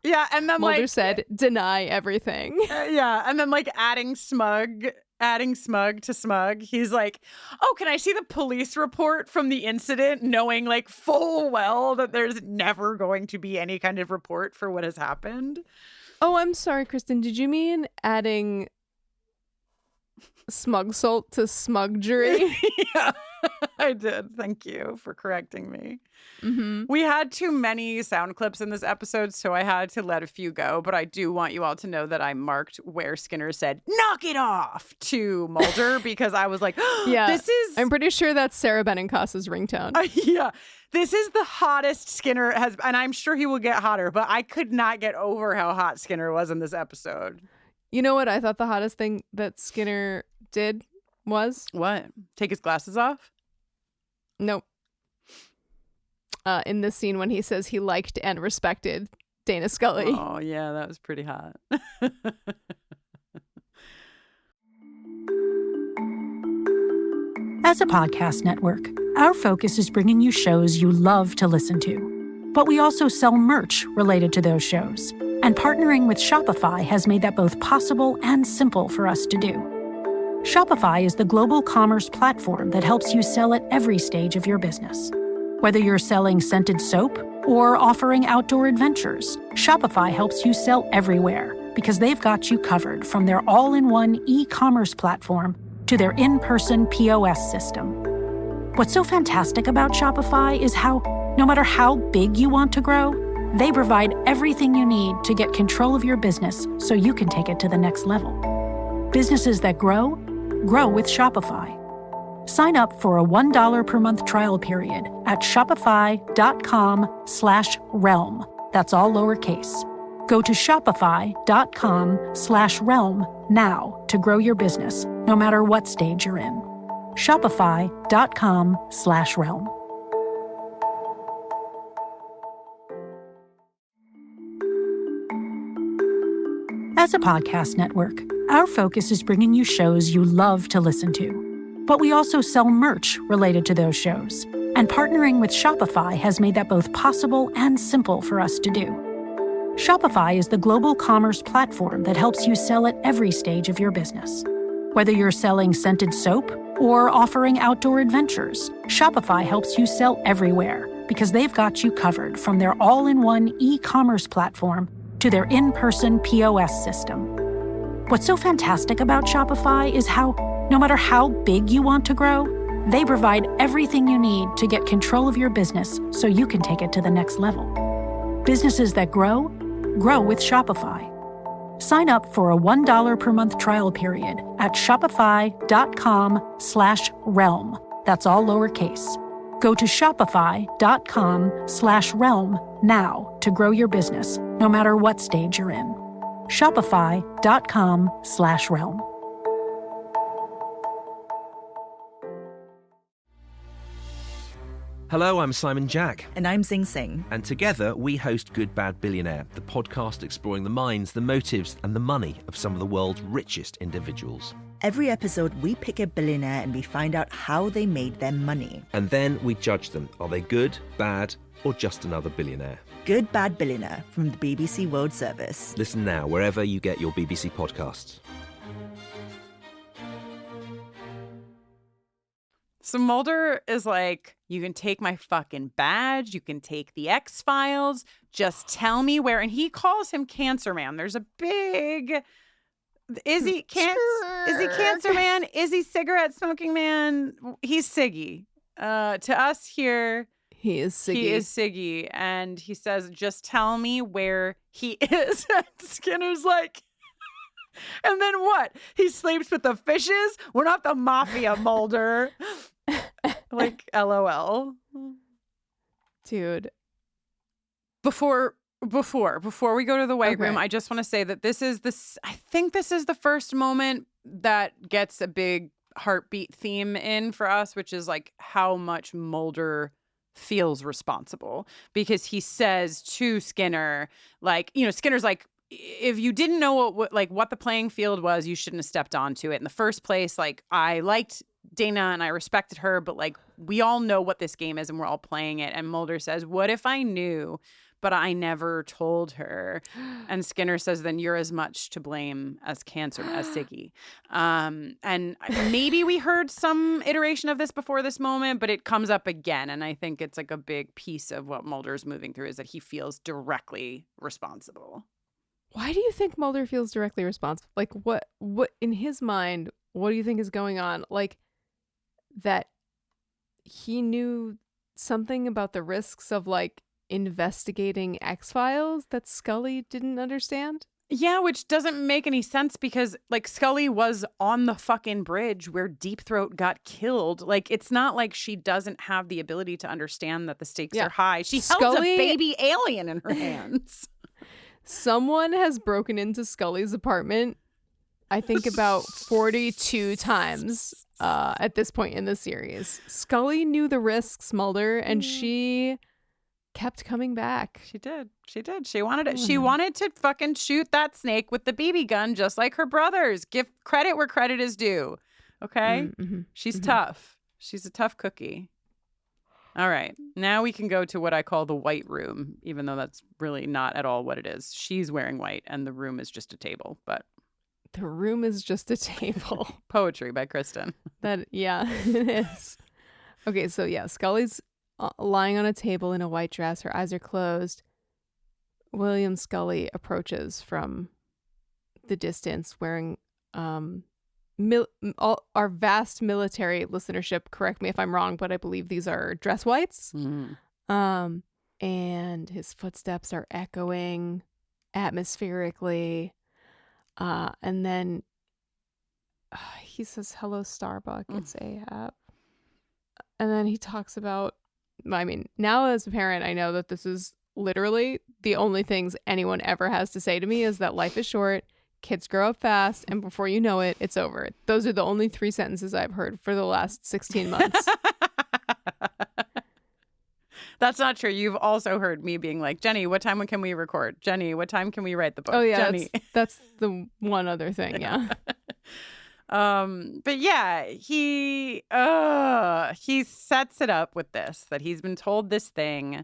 Yeah, and then Mulder said, deny everything. Yeah, and then like adding smug to smug. He's like, oh, can I see the police report from the incident, knowing like full well that there's never going to be any kind of report for what has happened? Oh, I'm sorry, Kristin. Did you mean adding smug salt to smuggery? Yeah, I did. Thank you for correcting me. Mm-hmm. We had too many sound clips in this episode, so I had to let a few go. But I do want you all to know that I marked where Skinner said, knock it off to Mulder, because I was like, yeah, this is... I'm pretty sure that's Sarah Benincas's ringtone. Yeah, this is the hottest Skinner has... And I'm sure he will get hotter, but I could not get over how hot Skinner was in this episode. You know what I thought the hottest thing that Skinner did was? What? Take his glasses off? Nope. In this scene when he says he liked and respected Dana Scully. Oh, yeah, that was pretty hot. As a podcast network, our focus is bringing you shows you love to listen to. But we also sell merch related to those shows. And partnering with Shopify has made that both possible and simple for us to do. Shopify is the global commerce platform that helps you sell at every stage of your business. Whether you're selling scented soap or offering outdoor adventures, Shopify helps you sell everywhere because they've got you covered, from their all-in-one e-commerce platform to their in-person POS system. What's so fantastic about Shopify is how, no matter how big you want to grow, they provide everything you need to get control of your business so you can take it to the next level. Businesses that grow with Shopify. Sign up for a $1 per month trial period at shopify.com/realm. That's all lowercase. Go to shopify.com/realm now to grow your business, no matter what stage you're in. Shopify.com/realm. As a podcast network, our focus is bringing you shows you love to listen to. But we also sell merch related to those shows. And partnering with Shopify has made that both possible and simple for us to do. Shopify is the global commerce platform that helps you sell at every stage of your business. Whether you're selling scented soap or offering outdoor adventures, Shopify helps you sell everywhere because they've got you covered, from their all-in-one e-commerce platform to their in-person POS system. What's so fantastic about Shopify is how, no matter how big you want to grow, they provide everything you need to get control of your business so you can take it to the next level. Businesses that grow with Shopify. Sign up for a $1 per month trial period at shopify.com/realm. That's all lowercase. Go to shopify.com/realm now to grow your business, no matter what stage you're in. Shopify.com/realm. Hello, I'm Simon Jack. And I'm Sing Sing. And together we host Good Bad Billionaire, the podcast exploring the minds, the motives, and the money of some of the world's richest individuals. Every episode, we pick a billionaire and we find out how they made their money. And then we judge them. Are they good, bad, or just another billionaire? Good Bad Billionaire from the BBC World Service. Listen now wherever you get your BBC podcasts. So Mulder is like, you can take my fucking badge, you can take the X-Files, just tell me where. And he calls him Cancer Man. There's a big... Is he Cancer Man? Is he Cigarette Smoking Man? He's Siggy. To us here, he is Siggy. He is Siggy. And he says, just tell me where he is. And Skinner's like... And then what? He sleeps with the fishes? We're not the mafia, Mulder. Like, LOL. Dude. Before we go to the white room, I just want to say that I think this is the first moment that gets a big heartbeat theme in for us, which is like how much Mulder feels responsible, because he says to Skinner, like, you know, Skinner's like, if you didn't know what the playing field was, you shouldn't have stepped onto it in the first place. Like, I liked Dana and I respected her, but like, we all know what this game is and we're all playing it. And Mulder says, what if I knew, but I never told her? And Skinner says, then you're as much to blame as cancer, as Siggy. And maybe we heard some iteration of this before this moment, but it comes up again. And I think it's like a big piece of what Mulder's moving through is that he feels directly responsible. Why do you think Mulder feels directly responsible? Like, what in his mind, what do you think is going on? Like, that he knew something about the risks of, like, investigating X-Files that Scully didn't understand? Yeah, which doesn't make any sense because, like, Scully was on the fucking bridge where Deep Throat got killed. Like, it's not like she doesn't have the ability to understand that the stakes are high. She held a baby alien in her hands. Someone has broken into Scully's apartment, I think about 42 times at this point in the series. Scully knew the risks, Mulder, and she kept coming back. She did. She wanted it. She wanted to fucking shoot that snake with the BB gun just like her brothers. Give credit where credit is due. Okay? She's tough. She's a tough cookie. All right. Now we can go to what I call the white room, even though that's really not at all what it is. She's wearing white and the room is just a table, but the room is just a table. Poetry by Kristin. Yeah, it is. Okay, so yeah, Scully's lying on a table in a white dress. Her eyes are closed. William Scully approaches from the distance wearing our vast military listenership, correct me if I'm wrong, but I believe these are dress whites. And his footsteps are echoing atmospherically. And then he says, hello, Starbuck. It's Ahab. And then he talks about, I mean, now as a parent, I know that this is literally the only things anyone ever has to say to me is that life is short. Kids grow up fast, and before you know it, it's over. Those are the only 3 sentences I've heard for the last 16 months. That's not true. You've also heard me being like, Jenny, what time can we record? Jenny, what time can we write the book? Oh, yeah, Jenny. that's the one other thing, yeah. But yeah, he sets it up with this, that he's been told this thing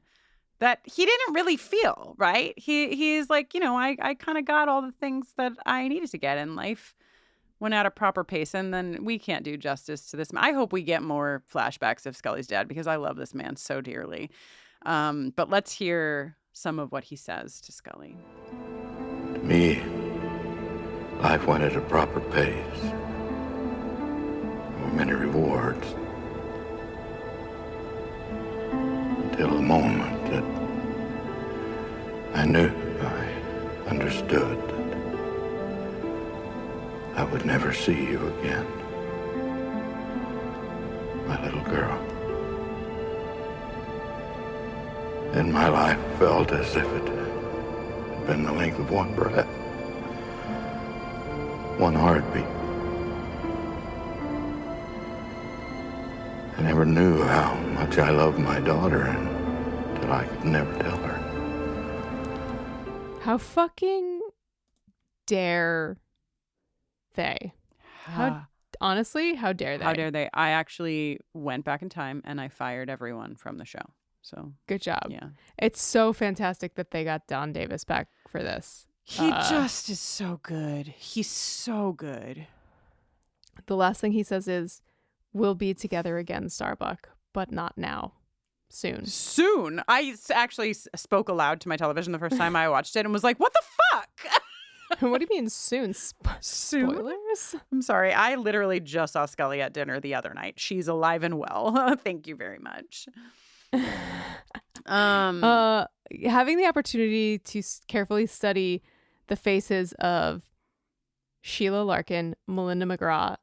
that he didn't really feel, right? He's like, I kind of got all the things that I needed to get in life, went at a proper pace, and then we can't do justice to this. I hope we get more flashbacks of Scully's dad because I love this man so dearly. But let's hear some of what he says to Scully. To me, life went at a proper pace. There were many rewards. Until the moment that I knew, I understood that I would never see you again. My little girl. Then my life felt as if it had been the length of one breath, one heartbeat. I never knew how much I loved my daughter until I could never tell her. How fucking dare they? Honestly, how dare they? How dare they? I actually went back in time and I fired everyone from the show. So good job. Yeah. It's so fantastic that they got Don Davis back for this. He just is so good. He's so good. The last thing he says is, we'll be together again, Starbuck, but not now. Soon. Soon. I actually spoke aloud to my television the first time I watched it and was like, what the fuck? What do you mean soon? Spoilers? I'm sorry. I literally just saw Scully at dinner the other night. She's alive and well. Thank you very much. Having the opportunity to carefully study the faces of Sheila Larkin, Melinda McGraw,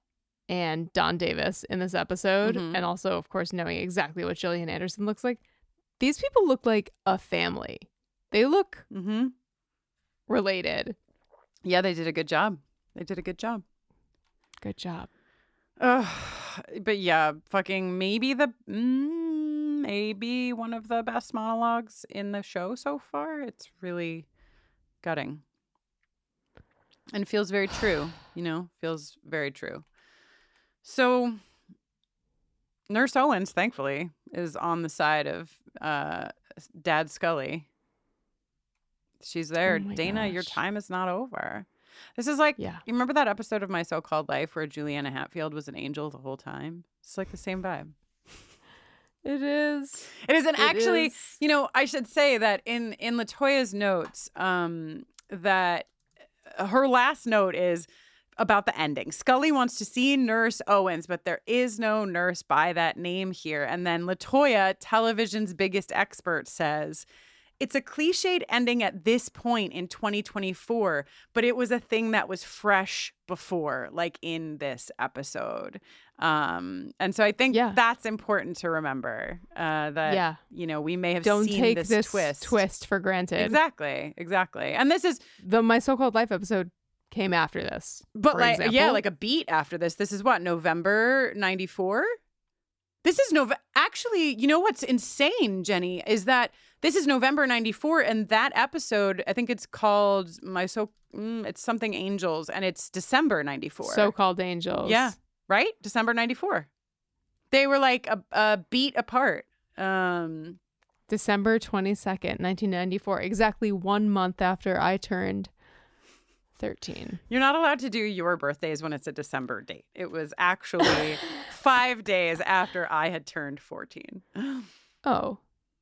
and Don Davis in this episode, and also, of course, knowing exactly what Gillian Anderson looks like, these people look like a family. They look related. Yeah, they did a good job. Good job. But yeah, fucking maybe one of the best monologues in the show so far. It's really gutting. And feels very true, feels very true. So Nurse Owens, thankfully, is on the side of Dad Scully. She's there. Oh my Dana, gosh. your time is not over. This is like, you remember that episode of My So-Called Life where Juliana Hatfield was an angel the whole time? It's like the same vibe. It is. It is. And actually, I should say that in LaToya's notes, that her last note is about the ending. Scully wants to see Nurse Owens, but there is no nurse by that name here. And then LaToya, television's biggest expert, says, it's a cliched ending at this point in 2024, but it was a thing that was fresh before, like in this episode. And so I think that's important to remember, that, we may have Don't seen take this twist for granted. Exactly. And this is the My So-Called Life episode came after this. But for like, example. like a beat after this. This is what, November 94? This is actually, what's insane, Jenny, is that this is November 94, and that episode, I think it's called it's something Angels, and it's December 94. So-Called Angels. Yeah, right? December 94. They were like a beat apart. December 22nd, 1994, exactly 1 month after I turned 13. You're not allowed to do your birthdays when it's a December date. It was actually 5 days after I had turned 14.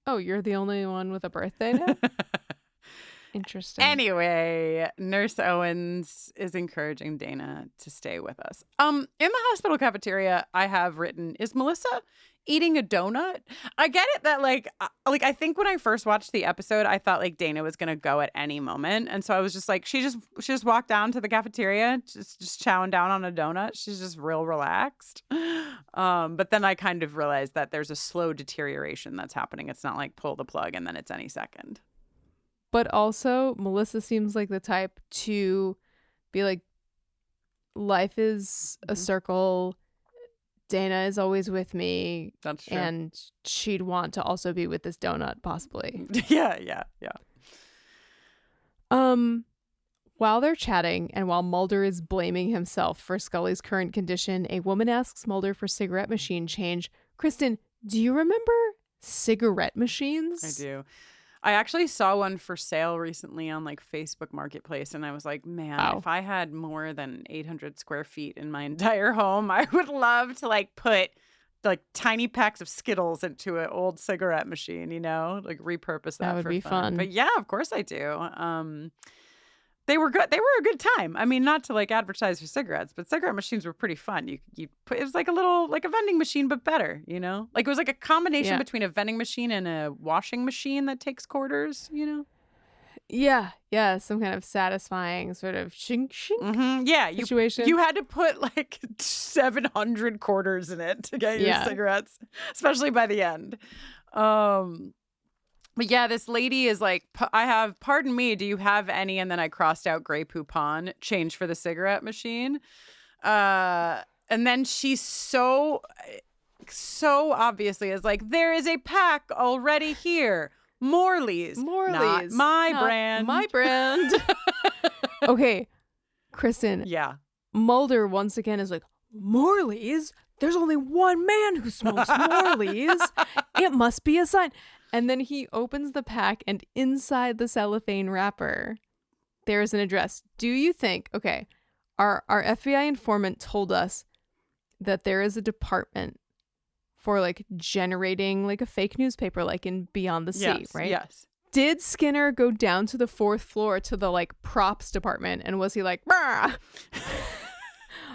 Oh, you're the only one with a birthday now? Interesting. Anyway, Nurse Owens is encouraging Dana to stay with us. In the hospital cafeteria, I have written, is Melissa eating a donut? I get it that like I think when I first watched the episode, I thought like Dana was gonna go at any moment, and so I was just like, she just walked down to the cafeteria, just chowing down on a donut. She's just real relaxed. But then I kind of realized that there's a slow deterioration that's happening. It's not like pull the plug and then it's any second. But also, Melissa seems like the type to be like, life is a circle. Dana is always with me. That's true. And she'd want to also be with this donut, possibly. Yeah. While they're chatting and while Mulder is blaming himself for Scully's current condition, a woman asks Mulder for cigarette machine change. Kristin, do you remember cigarette machines? I do. I actually saw one for sale recently on like Facebook Marketplace, and I was like, man, if I had more than 800 square feet in my entire home, I would love to like put like tiny packs of Skittles into an old cigarette machine, like repurpose that would for be fun. But yeah, of course I do. They were good. They were a good time. I mean, not to like advertise for cigarettes, but cigarette machines were pretty fun. You put, it was like a little, like a vending machine, but better, Like it was like a combination between a vending machine and a washing machine that takes quarters, Yeah. Some kind of satisfying sort of shink situation. You had to put like 700 quarters in it to get your cigarettes, especially by the end. But yeah, this lady is like, I have, pardon me, do you have any? And then I crossed out Grey Poupon, change for the cigarette machine. And then she's so obviously is like, there is a pack already here. Morley's. Not my brand. My brand. Okay, Kristin. Yeah. Mulder once again is like, Morley's? There's only one man who smokes Morley's. It must be a sign. And then he opens the pack, and inside the cellophane wrapper, there is an address. Do you think, okay, our FBI informant told us that there is a department for like generating like a fake newspaper, like in Beyond the Sea, right? Yes. Did Skinner go down to the 4th floor to the like props department, and was he like, "Brah,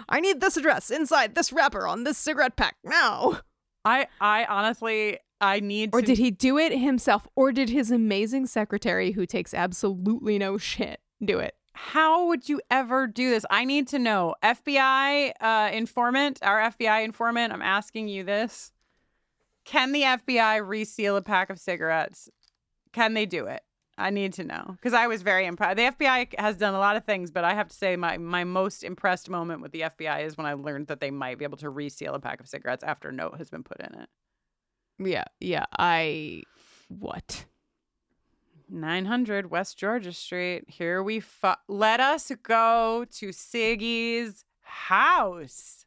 I need this address inside this wrapper on this cigarette pack now"? I honestly, I need to... Or did he do it himself? Or did his amazing secretary, who takes absolutely no shit, do it? How would you ever do this? I need to know. FBI informant, our FBI informant, I'm asking you this. Can the FBI reseal a pack of cigarettes? Can they do it? I need to know. Because I was very impressed. The FBI has done a lot of things, but I have to say my most impressed moment with the FBI is when I learned that they might be able to reseal a pack of cigarettes after a note has been put in it. Yeah. What? 900 West Georgia Street. Here we let us go to Siggy's house.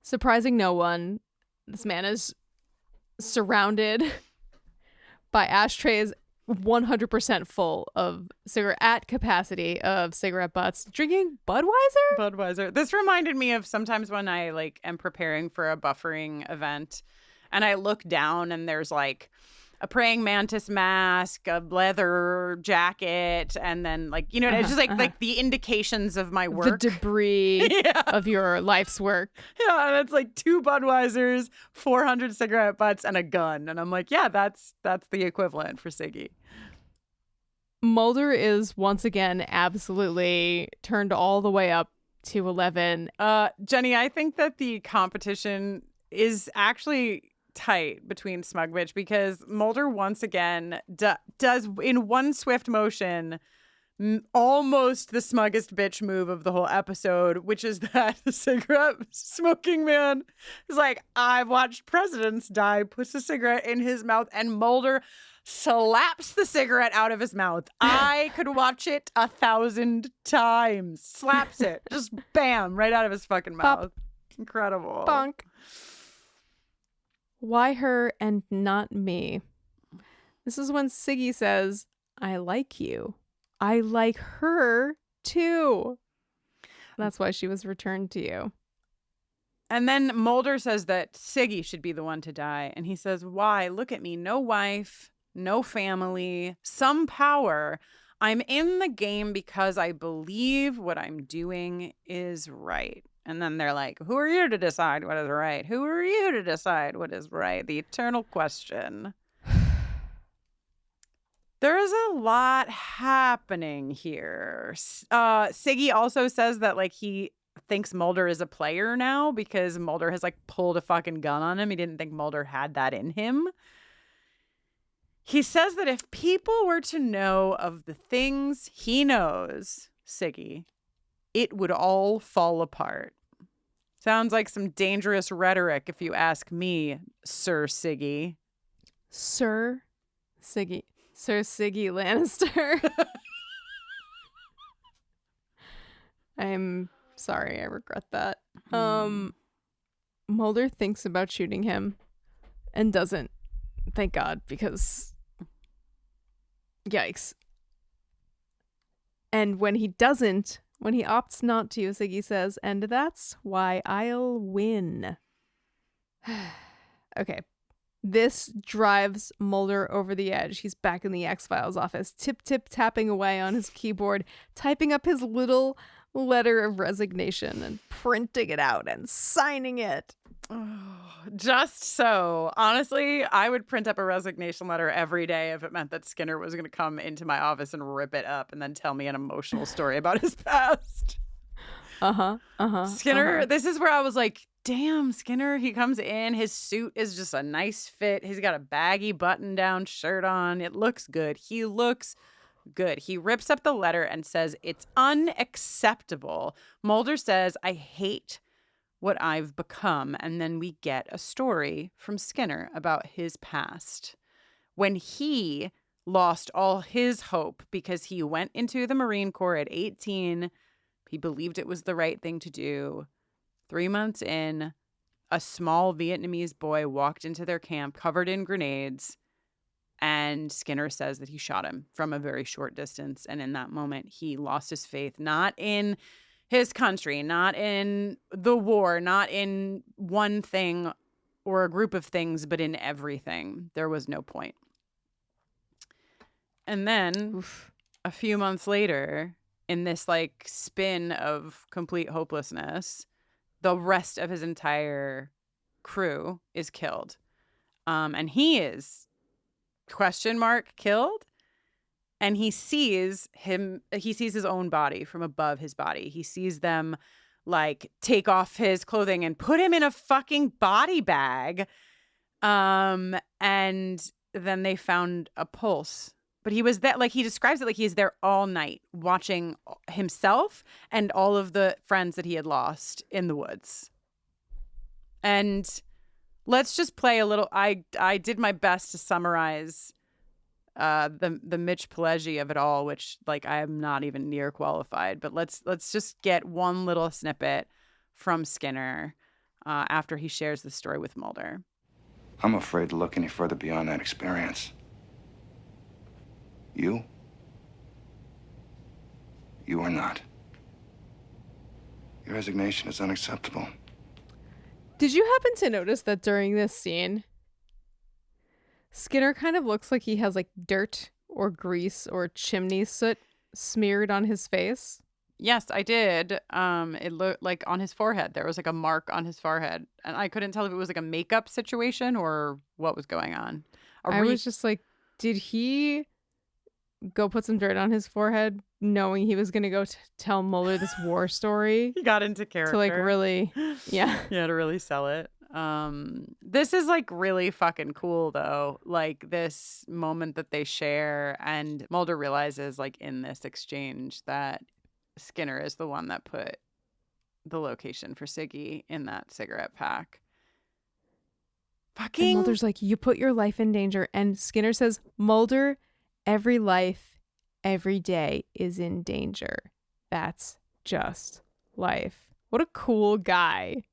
Surprising no one, this man is surrounded by ashtrays 100% full of at capacity of cigarette butts, drinking Budweiser. This reminded me of sometimes when I like am preparing for a buffering event and I look down and there's like a praying mantis mask, a leather jacket, and then like, you know, it's just like the indications of my work. The debris of your life's work. Yeah, and it's like 2 Budweisers, 400 cigarette butts, and a gun. And I'm like, yeah, that's the equivalent for Siggy. Mulder is once again absolutely turned all the way up to 11. Jenny, I think that the competition is actually tight between Smug Bitch because Mulder once again does in one swift motion almost the smuggest bitch move of the whole episode, which is that the cigarette smoking man is like, I've watched presidents die, puts a cigarette in his mouth, and Mulder slaps the cigarette out of his mouth. I could watch it 1,000 times. Slaps it. Just bam, right out of his fucking mouth. Pop. Incredible. Bonk. Why her and not me? This is when Siggy says, I like you. I like her too. That's why she was returned to you. And then Mulder says that Siggy should be the one to die. And he says, why? Look at me. No wife, no family, some power. I'm in the game because I believe what I'm doing is right. And then they're like, who are you to decide what is right? Who are you to decide what is right? The eternal question. There is a lot happening here. Siggy also says that like he thinks Mulder is a player now because Mulder has like pulled a fucking gun on him. He didn't think Mulder had that in him. He says that if people were to know of the things he knows, Siggy, it would all fall apart. Sounds like some dangerous rhetoric if you ask me, Sir Siggy. Sir Siggy. Sir Siggy Lannister. I'm sorry, I regret that. Mulder thinks about shooting him and doesn't. Thank God, because yikes. And when he doesn't, when he opts not to, Siggy says, and that's why I'll win. Okay. This drives Mulder over the edge. He's back in the eX-Files office, tapping away on his keyboard, typing up his little letter of resignation and printing it out and signing it. Just so. Honestly, I would print up a resignation letter every day if it meant that Skinner was going to come into my office and rip it up and then tell me an emotional story about his past. Skinner, this is where I was like, damn, Skinner, he comes in. His suit is just a nice fit. He's got a baggy button-down shirt on. It looks good. He looks good. He rips up the letter and says, it's unacceptable. Mulder says, I hate what I've become. And then we get a story from Skinner about his past. When he lost all his hope because he went into the Marine Corps at 18, he believed it was the right thing to do. 3 months in, a small Vietnamese boy walked into their camp covered in grenades, and Skinner says that he shot him from a very short distance. And in that moment, he lost his faith, not in his country, not in the war, not in one thing or a group of things, but in everything. There was no point. And then a few months later, in this like spin of complete hopelessness, the rest of his entire crew is killed. And he is killed. And he sees his own body from above his body. He sees them like take off his clothing and put him in a fucking body bag. And then they found a pulse. But he was that, like, he describes it like he's there all night watching himself and all of the friends that he had lost in the woods. And let's just play a little. I did my best to summarize the Mitch Pileggi of it all, which like I am not even near qualified. But let's just get one little snippet from Skinner after he shares the story with Mulder. I'm afraid to look any further beyond that experience. You are not. Your resignation is unacceptable. Did you happen to notice that during this scene, Skinner kind of looks like he has like dirt or grease or chimney soot smeared on his face? Yes, I did. It looked like on his forehead. There was like a mark on his forehead. And I couldn't tell if it was like a makeup situation or what was going on. I was just like, did he go put some dirt on his forehead knowing he was going to go tell Mulder this war story? He got into character. To like really, yeah. Yeah, to really sell it. This is like really fucking cool though. Like this moment that they share, and Mulder realizes like in this exchange that Skinner is the one that put the location for Siggy in that cigarette pack. And Mulder's like, you put your life in danger. And Skinner says, Mulder, every life, every day is in danger. That's just life. What a cool guy.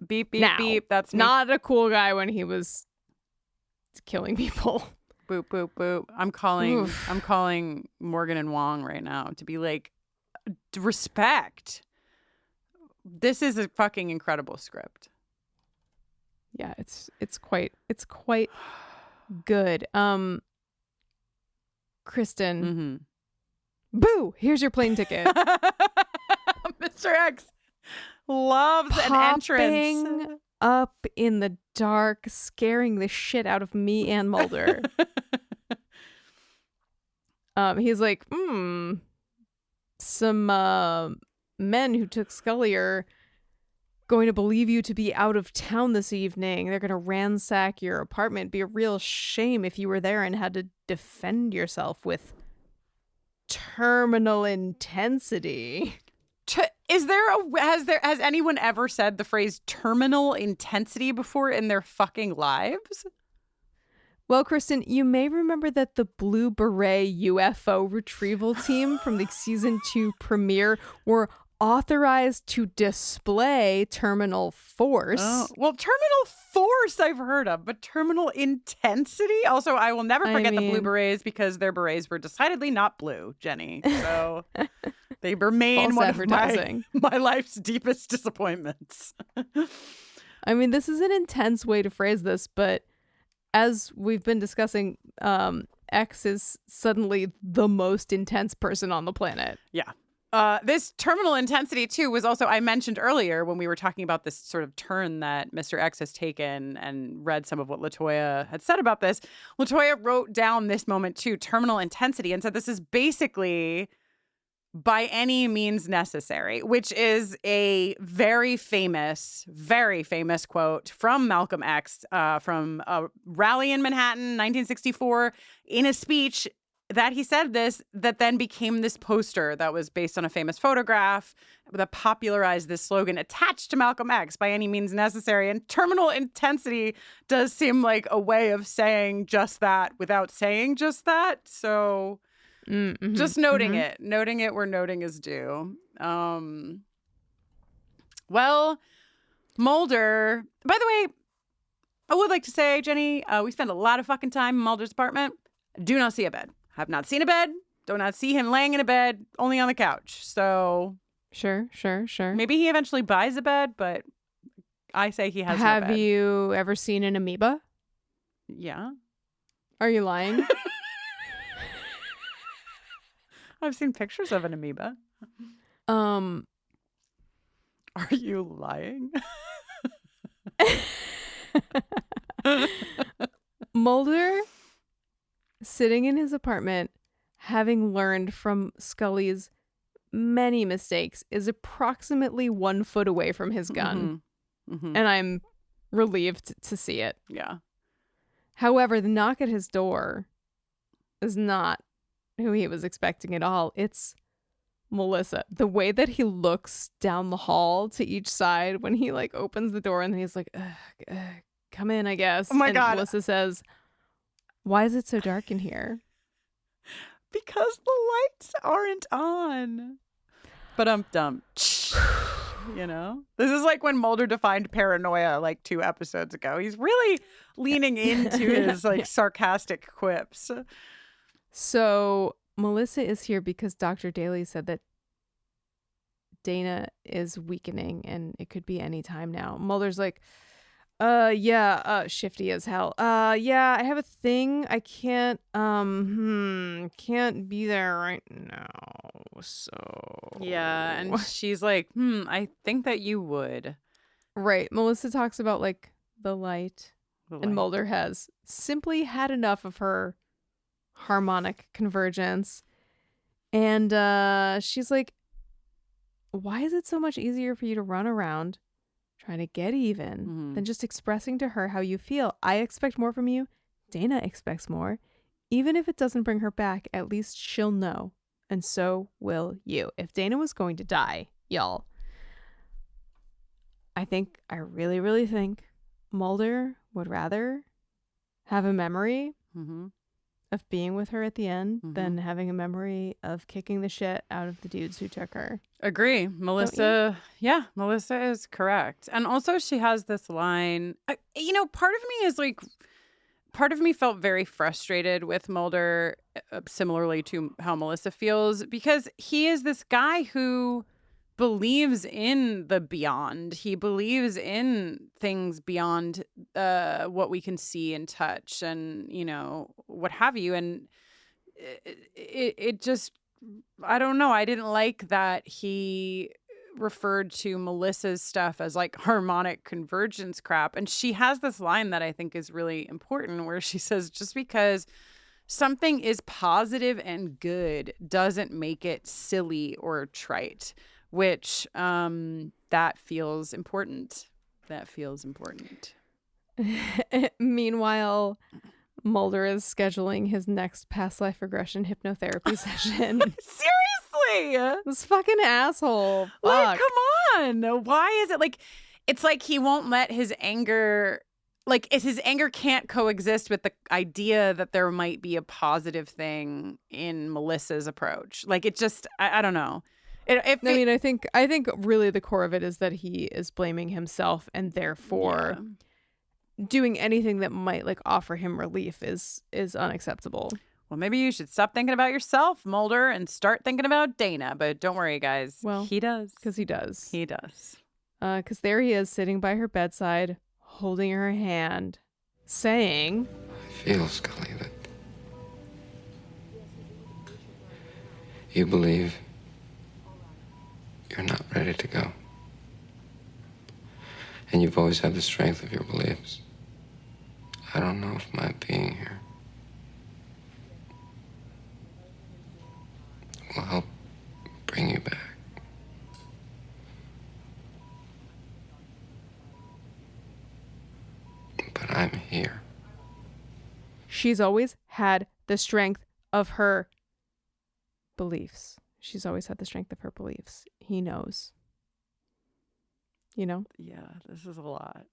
Beep, beep, now, beep. That's me. Not a cool guy when he was killing people. Boop, boop, boop. I'm calling Morgan and Wong right now to be like, respect. This is a fucking incredible script. Yeah, it's quite good. Kristin. Boo! Here's your plane ticket. Mr. X loves an entrance. Up in the dark, scaring the shit out of me and Mulder. He's like, some men who took Scully are going to believe you to be out of town this evening. They're going to ransack your apartment. Be a real shame if you were there and had to defend yourself with terminal intensity. Has anyone ever said the phrase terminal intensity before in their fucking lives? Well, Kristin, you may remember that the Blue Beret UFO retrieval team from the season 2 premiere were authorized to display terminal force. Oh, well, terminal force I've heard of, but terminal intensity? Also, I will never forget the Blue Berets because their berets were decidedly not blue, Jenny. So they remain one of my life's deepest disappointments. I mean, this is an intense way to phrase this, but as we've been discussing, X is suddenly the most intense person on the planet. Yeah. This terminal intensity, too, was also, I mentioned earlier when we were talking about this sort of turn that Mr. X has taken and read some of what LaToya had said about this. LaToya wrote down this moment, too, terminal intensity, and said this is basically by any means necessary, which is a very famous quote from Malcolm X from a rally in Manhattan, 1964, in a speech that he said this, that then became this poster that was based on a famous photograph that popularized this slogan attached to Malcolm X, by any means necessary. And terminal intensity does seem like a way of saying just that without saying just that. So just noting it where noting is due. Well, Mulder, by the way, I would like to say, Jenny, we spent a lot of fucking time in Mulder's apartment. Do not see a bed. Have not seen a bed. Do not see him laying in a bed, only on the couch. So Sure. maybe he eventually buys a bed, but I say he has no bed. Have you ever seen an amoeba? Yeah. Are you lying? I've seen pictures of an amoeba. Are you lying? Mulder, sitting in his apartment, having learned from Scully's many mistakes, is approximately 1 foot away from his gun. And I'm relieved to see it. Yeah. However, the knock at his door is not who he was expecting at all. It's Melissa. The way that he looks down the hall to each side when he like opens the door and then he's like, come in, I guess. Oh my and God. Melissa says, Why is it so dark in here? Because the lights aren't on. But I'm dumb. You know? This is like when Mulder defined paranoia like 2 episodes ago. He's really leaning into his like sarcastic quips. So Melissa is here because Dr. Daly said that Dana is weakening and it could be any time now. Mulder's like, shifty as hell. Yeah, I have a thing. I can't be there right now. So yeah, and she's like, I think that you would. Right. Melissa talks about like the light. And Mulder has simply had enough of her harmonic convergence. And she's like, why is it so much easier for you to run around trying to get even than just expressing to her how you feel? I expect more from you. Dana expects more. Even if it doesn't bring her back, at least she'll know. And so will you. If Dana was going to die, y'all, I really, really think Mulder would rather have a memory of being with her at the end than having a memory of kicking the shit out of the dudes who took her. Agree. Melissa is correct. And also she has this line, part of me felt very frustrated with Mulder, similarly to how Melissa feels, because he is this guy who believes in the beyond. He believes in things beyond what we can see and touch and, what have you. And it just, I don't know. I didn't like that he referred to Melissa's stuff as like harmonic convergence crap. And she has this line that I think is really important where she says, just because something is positive and good doesn't make it silly or trite, which that feels important. Meanwhile, Mulder is scheduling his next past life regression hypnotherapy session. Seriously? This fucking asshole. Like, come on. Why is it like, it's like he won't let his anger, like if his anger can't coexist with the idea that there might be a positive thing in Melissa's approach. Like it just, I don't know. I think really the core of it is that he is blaming himself and therefore doing anything that might like offer him relief is unacceptable. Well, maybe you should stop thinking about yourself, Mulder, and start thinking about Dana. But don't worry, guys. Well, he does. Because he does. He does. Because there he is sitting by her bedside, holding her hand, saying, I feel, Scully, that you believe you're not ready to go. And you've always had the strength of your beliefs. I don't know if my being here will help bring you back. But I'm here. She's always had the strength of her beliefs. She's always had the strength of her beliefs. He knows. You know? Yeah, this is a lot.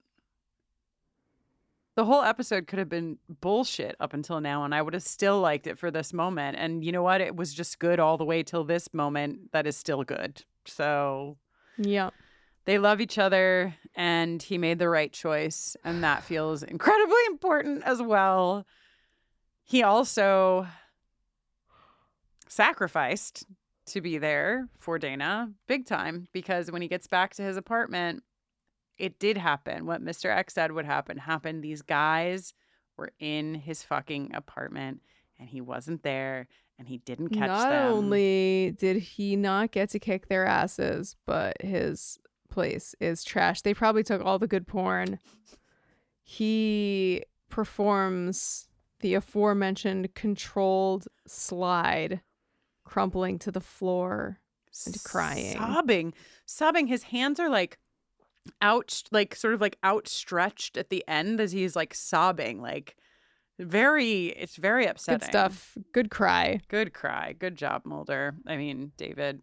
The whole episode could have been bullshit up until now, and I would have still liked it for this moment. And you know what? It was just good all the way till this moment that is still good. So, yeah. They love each other, and he made the right choice, and that feels incredibly important as well. He also sacrificed to be there for Dana big time, because when he gets back to his apartment, it did happen. What Mr. X said would happen happened. These guys were in his fucking apartment and he wasn't there and he didn't catch them. Not only did he not get to kick their asses, but his place is trash. They probably took all the good porn. He performs the aforementioned controlled slide, crumpling to the floor and crying. Sobbing. His hands are like sort of outstretched at the end as he's like sobbing. Like it's very upsetting. Good stuff. Good cry. Good job, Mulder. I mean, David.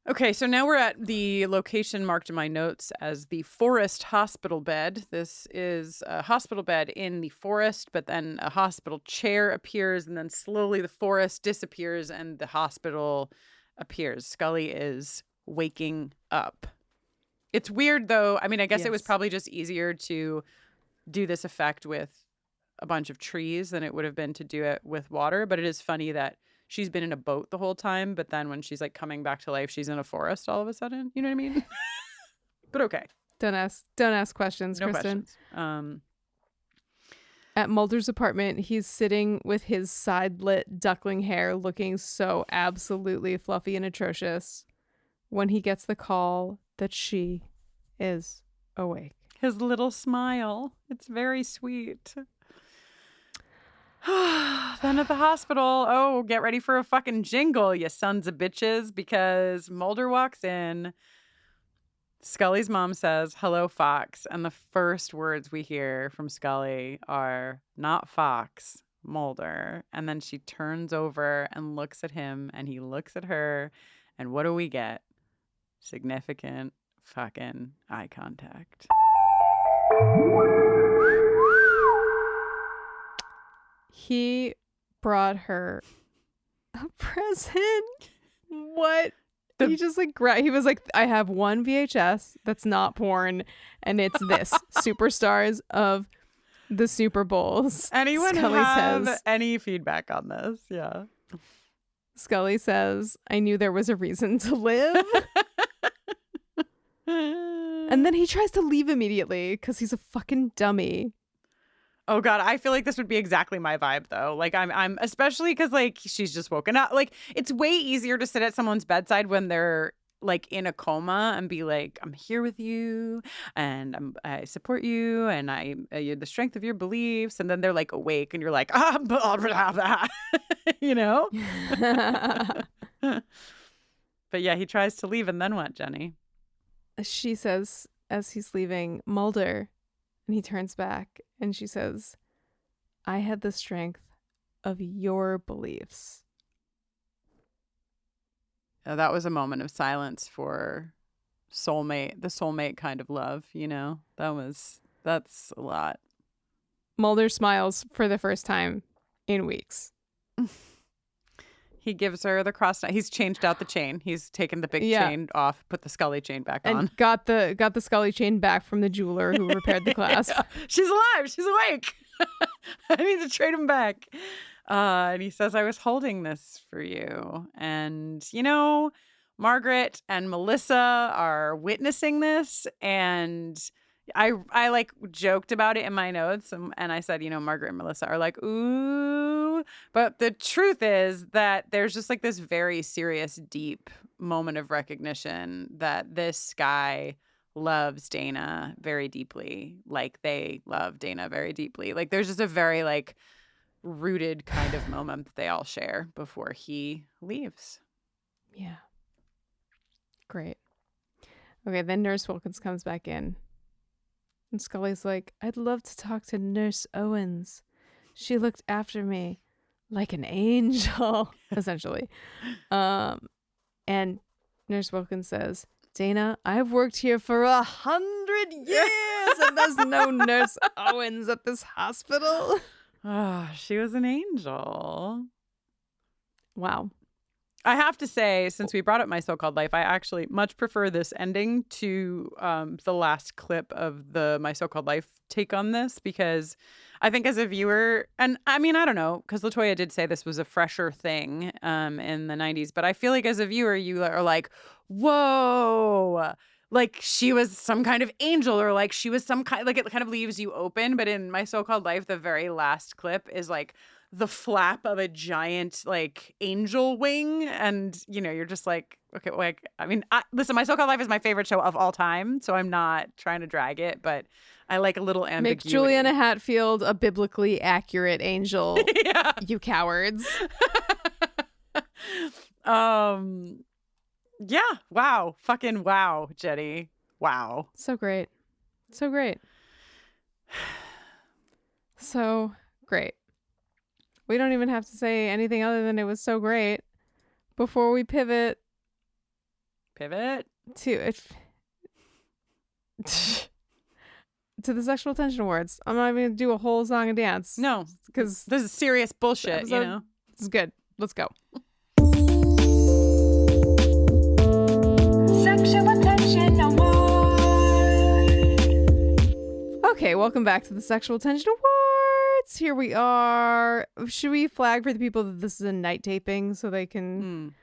Okay, so now we're at the location marked in my notes as the forest hospital bed. This is a hospital bed in the forest, but then a hospital chair appears, and then slowly the forest disappears and the hospital appears. Scully is waking up. It's weird, though. I mean, I guess it was probably just easier to do this effect with a bunch of trees than it would have been to do it with water, but it is funny that she's been in a boat the whole time, but then when she's like coming back to life, she's in a forest all of a sudden. You know what I mean? But okay. Don't ask questions, No Kristin. questions. At Mulder's apartment, he's sitting with his side-lit duckling hair looking so absolutely fluffy and atrocious when he gets the call that she is awake. His little smile. It's very sweet. Then at the hospital, get ready for a fucking jingle, you sons of bitches, because Mulder walks in. Scully's mom says, "Hello, Fox." And the first words we hear from Scully are, "Not Fox, Mulder." And then she turns over and looks at him, and he looks at her. And what do we get? Significant fucking eye contact. He brought her a present. What? He just like he was like, I have one VHS that's not porn, and it's this Superstars of the Super Bowls. Anyone Scully have says, any feedback on this? Yeah. Scully says, I knew there was a reason to live. And then he tries to leave immediately because he's a fucking dummy. Oh God, I feel like this would be exactly my vibe though. Like I'm especially because like she's just woken up. Like it's way easier to sit at someone's bedside when they're like in a coma and be like, I'm here with you and I support you and you're the strength of your beliefs. And then they're like awake and you're like, blah, blah, blah. You know? But yeah, he tries to leave and then what, Jenny? She says as he's leaving, Mulder. And he turns back and she says, I had the strength of your beliefs. That was a moment of silence for the soulmate kind of love, you know? That's a lot. Mulder smiles for the first time in weeks. He gives her the cross. He's changed out the chain. He's taken the big chain off, put the Scully chain back on. And got the Scully chain back from the jeweler who repaired the clasp. Yeah. She's alive. She's awake. I need to trade him back. And he says, I was holding this for you. And, you know, Margaret and Melissa are witnessing this. And I like joked about it in my notes. And I said, you know, Margaret and Melissa are like, ooh. But the truth is that there's just like this very serious, deep moment of recognition that this guy loves Dana very deeply. Like they love Dana very deeply. Like there's just a very like rooted kind of moment that they all share before he leaves. Yeah. Great. Okay, then Nurse Wilkins comes back in. And Scully's like, I'd love to talk to Nurse Owens. She looked after me like an angel, essentially. And Nurse Wilkins says, Dana, I've worked here for 100 years and there's no Nurse Owens at this hospital. Oh, she was an angel. Wow. I have to say, since we brought up My So-Called Life, I actually much prefer this ending to the last clip of the My So-Called Life take on this, because I think as a viewer, and I mean, I don't know, because LaToya did say this was a fresher thing in the 90s, but I feel like as a viewer, you are like, whoa, like she was some kind of angel, or like she was some kind, like it kind of leaves you open. But in My So-Called Life, the very last clip is like the flap of a giant like angel wing, and you know, you're just like, okay, like I mean, listen, My So-Called Life is my favorite show of all time, so I'm not trying to drag it, but I like a little ambiguity. Make Juliana Hatfield a biblically accurate angel. Yeah. You cowards. Yeah, wow, fucking wow, Jenny, wow, so great, so great, so great. We don't even have to say anything other than it was so great before we pivot Pivot. To the Sexual Attention Awards. I'm not even going to do a whole song and dance. No, because this is serious bullshit, you know? This is good. Let's go. Sexual Attention Award. Okay, welcome back to the Sexual Attention Awards. Here we are. Should we flag for the people that this is a night taping so they can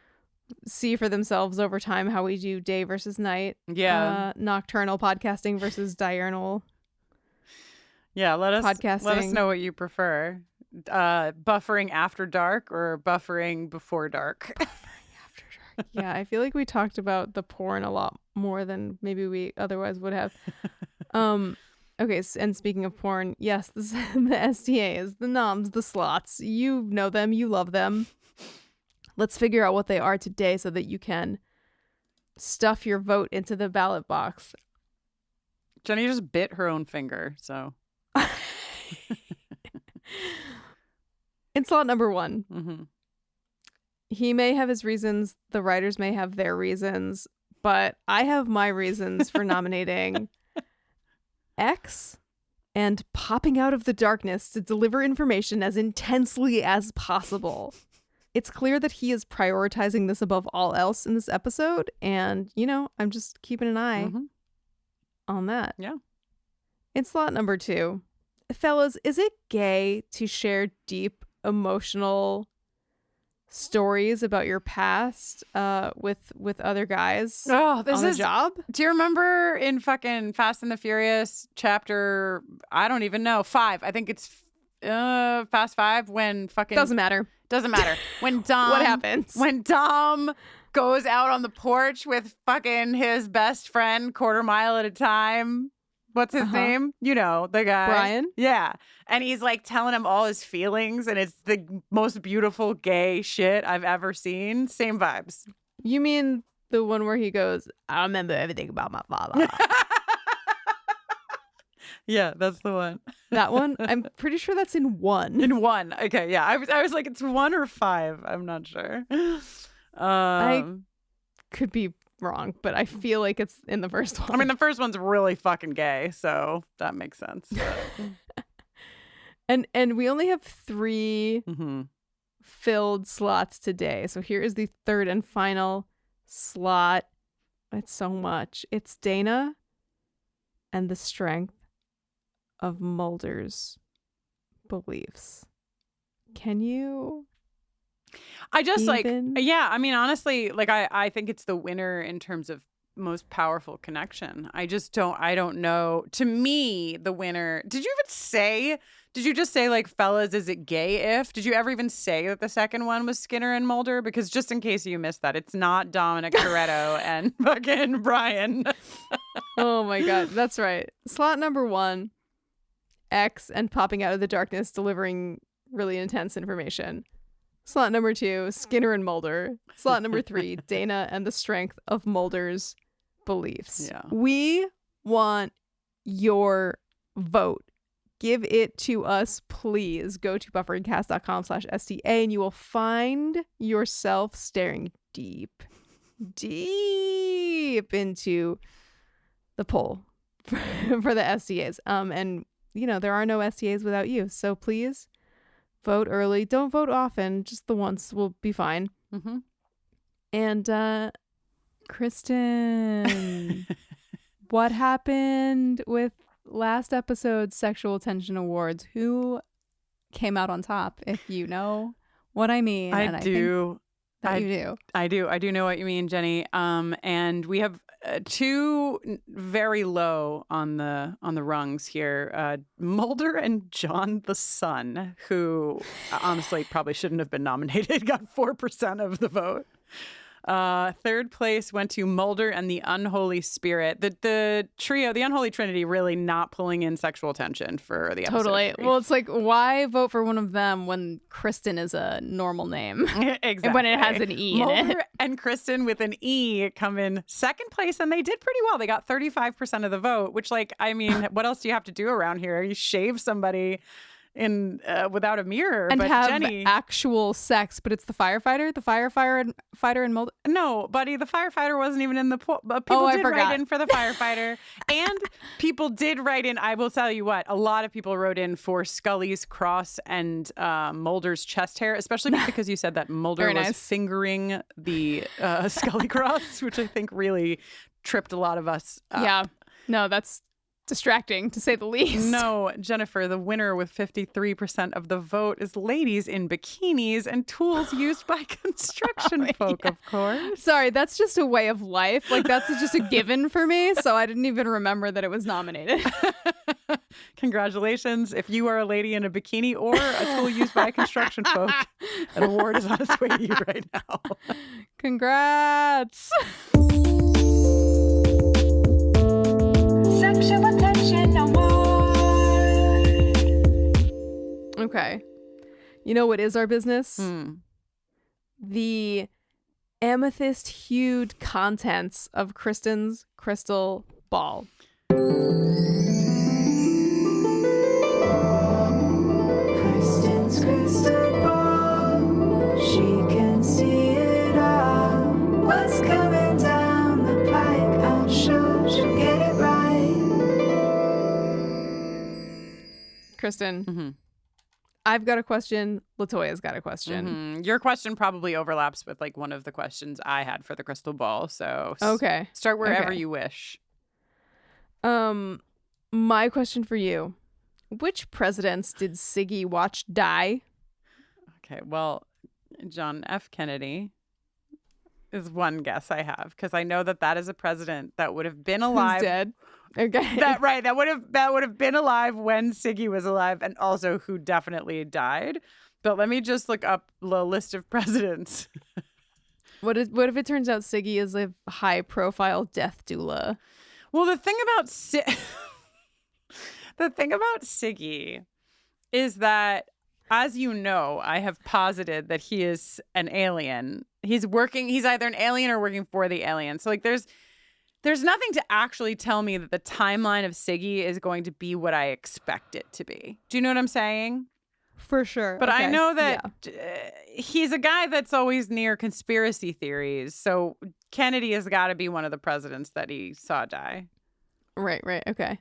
see for themselves over time how we do day versus night? Yeah. Nocturnal podcasting versus diurnal. Yeah, let us podcasting. know what you prefer. Buffering after dark or buffering before dark. Yeah, I feel like we talked about the porn a lot more than maybe we otherwise would have. Okay, and speaking of porn, yes, the STAs, the noms, the slots. You know them, you love them. Let's figure out what they are today so that you can stuff your vote into the ballot box. Jenny just bit her own finger, so. In slot number 1, mm-hmm. He may have his reasons, the writers may have their reasons, but I have my reasons for nominating X and popping out of the darkness to deliver information as intensely as possible. It's clear that he is prioritizing this above all else in this episode, and, you know, I'm just keeping an eye on that. Yeah. In slot number 2, fellas, is it gay to share deep emotional stories about your past with other guys on the job? Do you remember in fucking Fast and the Furious chapter, I don't even know, 5, I think it's Fast 5, when fucking doesn't matter when Dom what happens when Dom goes out on the porch with fucking his best friend quarter mile at a time. What's his name? You know, the guy. Brian? Yeah. And he's like telling him all his feelings, and it's the most beautiful gay shit I've ever seen. Same vibes. You mean the one where he goes, I remember everything about my father. Yeah, that's the one. That one? I'm pretty sure that's in 1. In 1. Okay, yeah. I was like, it's 1 or 5. I'm not sure. I could be wrong, but I feel like it's in the first one. I mean, the first one's really fucking gay, so that makes sense. And we only have 3 filled slots today. So here is the third and final slot. It's so much. It's Dana and the strength of Mulder's beliefs. Can you? I just I mean, honestly, like I think it's the winner in terms of most powerful connection. I don't know. To me, the winner, did you just say like, fellas, is it gay if? Did you ever even say that the second one was Skinner and Mulder? Because just in case you missed that, it's not Dominic Toretto and fucking Brian. Oh my God. That's right. Slot number 1, X and popping out of the darkness, delivering really intense information. Slot number 2, Skinner and Mulder. Slot number 3, Dana and the strength of Mulder's beliefs. Yeah. We want your vote. Give it to us, please. Go to bufferingcast.com/STA and you will find yourself staring deep into the poll for the STAs. And, you know, there are no STAs without you. So please vote early. Don't vote often. Just the once will be fine. Mm-hmm. And Kristin, what happened with last episode's Sexual Attention Awards? Who came out on top, if you know what I mean? I do. You do. I do know what you mean, Jenny. And we have 2 very low on the rungs here. Mulder and John the son, who honestly probably shouldn't have been nominated, got 4% of the vote. Third place went to Mulder and the Unholy Spirit. The trio, the Unholy Trinity, really not pulling in sexual attention for the episode. Totally. Well, it's like, why vote for one of them when Kristin is a normal name? Exactly. When it has an E Mulder in it. and Kristin with an E come in second place, and they did pretty well. They got 35% of the vote, which, like, I mean, what else do you have to do around here? You shave somebody without a mirror. And but have Jenny, actual sex, but it's the firefighter in Mulder. No, buddy, the firefighter wasn't even in the pool. But people did write in for the firefighter. And people did write in, I will tell you what, a lot of people wrote in for Scully's cross and Mulder's chest hair, especially because you said that Mulder was fingering the Scully cross, which I think really tripped a lot of us up. Yeah. No, that's distracting, to say the least. No, Jennifer, the winner with 53% of the vote is ladies in bikinis and tools used by construction folk, of course. Sorry, that's just a way of life. Like, that's just a given for me, so I didn't even remember that it was nominated. Congratulations. If you are a lady in a bikini or a tool used by construction folk, an award is on its way to you right now. Congrats. Sexual Attention Award. Okay. You know what is our business? The amethyst-hued contents of Kristin's crystal ball. Kristin's crystal ball, she can see it all. What's coming down the pike, I'm sure she'll get it right. Kristin, I've got a question. LaToya's got a question. Your question probably overlaps with like one of the questions I had for the crystal ball. So okay, start wherever you wish. My question for you: which presidents did Siggy watch die? Okay, well, John F. Kennedy is one guess I have because I know that is a president that would have been alive. Who's dead? Okay, that would have been alive when Siggy was alive, and also who definitely died. But let me just look up the list of presidents. What if it turns out Siggy is a high-profile death doula? Well, the thing about Siggy is that, as you know, I have posited that he is an alien. He's either an alien or working for the alien. So like there's nothing to actually tell me that the timeline of Siggy is going to be what I expect it to be. Do you know what I'm saying? For sure. But okay. I know that he's a guy that's always near conspiracy theories. So Kennedy has got to be one of the presidents that he saw die. Right. Okay.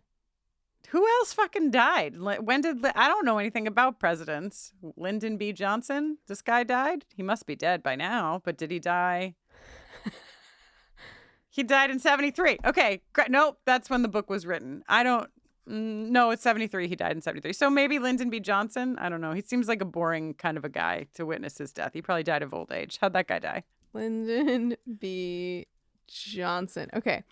Who else fucking died? When did I don't know anything about presidents. Lyndon B. Johnson? This guy died? He must be dead by now. But did he die? He died in 73. Okay. Nope. That's when the book was written. No, it's 73. He died in 73. So maybe Lyndon B. Johnson? I don't know. He seems like a boring kind of a guy to witness his death. He probably died of old age. How'd that guy die? Lyndon B. Johnson. Okay.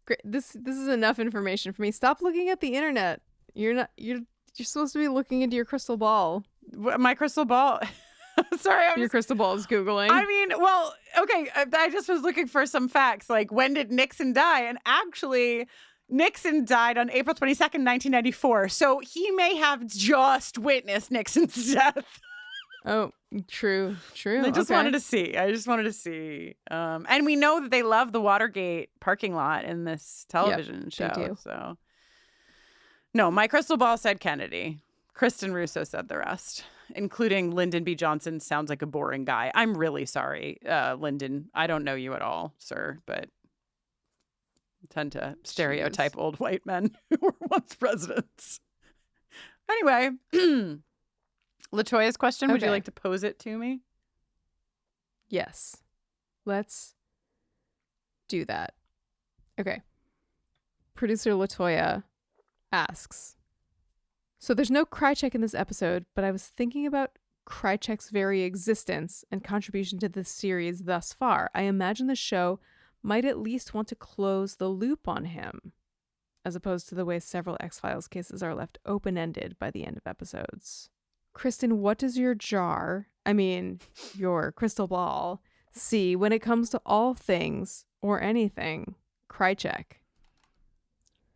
Great. This is enough information for me. Stop looking at the internet. You're supposed to be looking into your crystal ball. My crystal ball? Sorry, your crystal ball is Googling. I mean, well, okay. I just was looking for some facts, like when did Nixon die? And actually, Nixon died on April 22nd, 1994. So he may have just witnessed Nixon's death. Oh, true. I just wanted to see. And we know that they love the Watergate parking lot in this television show. They do. So, no, my crystal ball said Kennedy. Kristin Russo said the rest, including Lyndon B. Johnson. Sounds like a boring guy. I'm really sorry, Lyndon. I don't know you at all, sir, but I tend to stereotype old white men who were once presidents. Anyway, LaToya's question. Would you like to pose it to me? Yes. Let's do that. Okay. Producer LaToya asks, so there's no Krychek in this episode, but I was thinking about Krychek's very existence and contribution to this series thus far. I imagine the show might at least want to close the loop on him, as opposed to the way several X-Files cases are left open-ended by the end of episodes. Kristin, what does your crystal ball, see when it comes to all things or anything Krychek?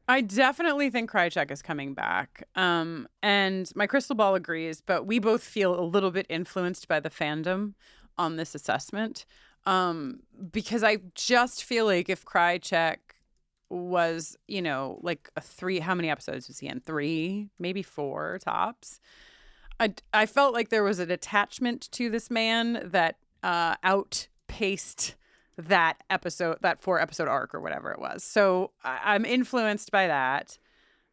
I definitely think Krychek is coming back. And my crystal ball agrees, but we both feel a little bit influenced by the fandom on this assessment. Because I just feel like if Krychek was, like how many episodes was he in? 3, maybe 4 tops. I felt like there was an attachment to this man that outpaced that 4-episode arc or whatever it was. So I'm influenced by that.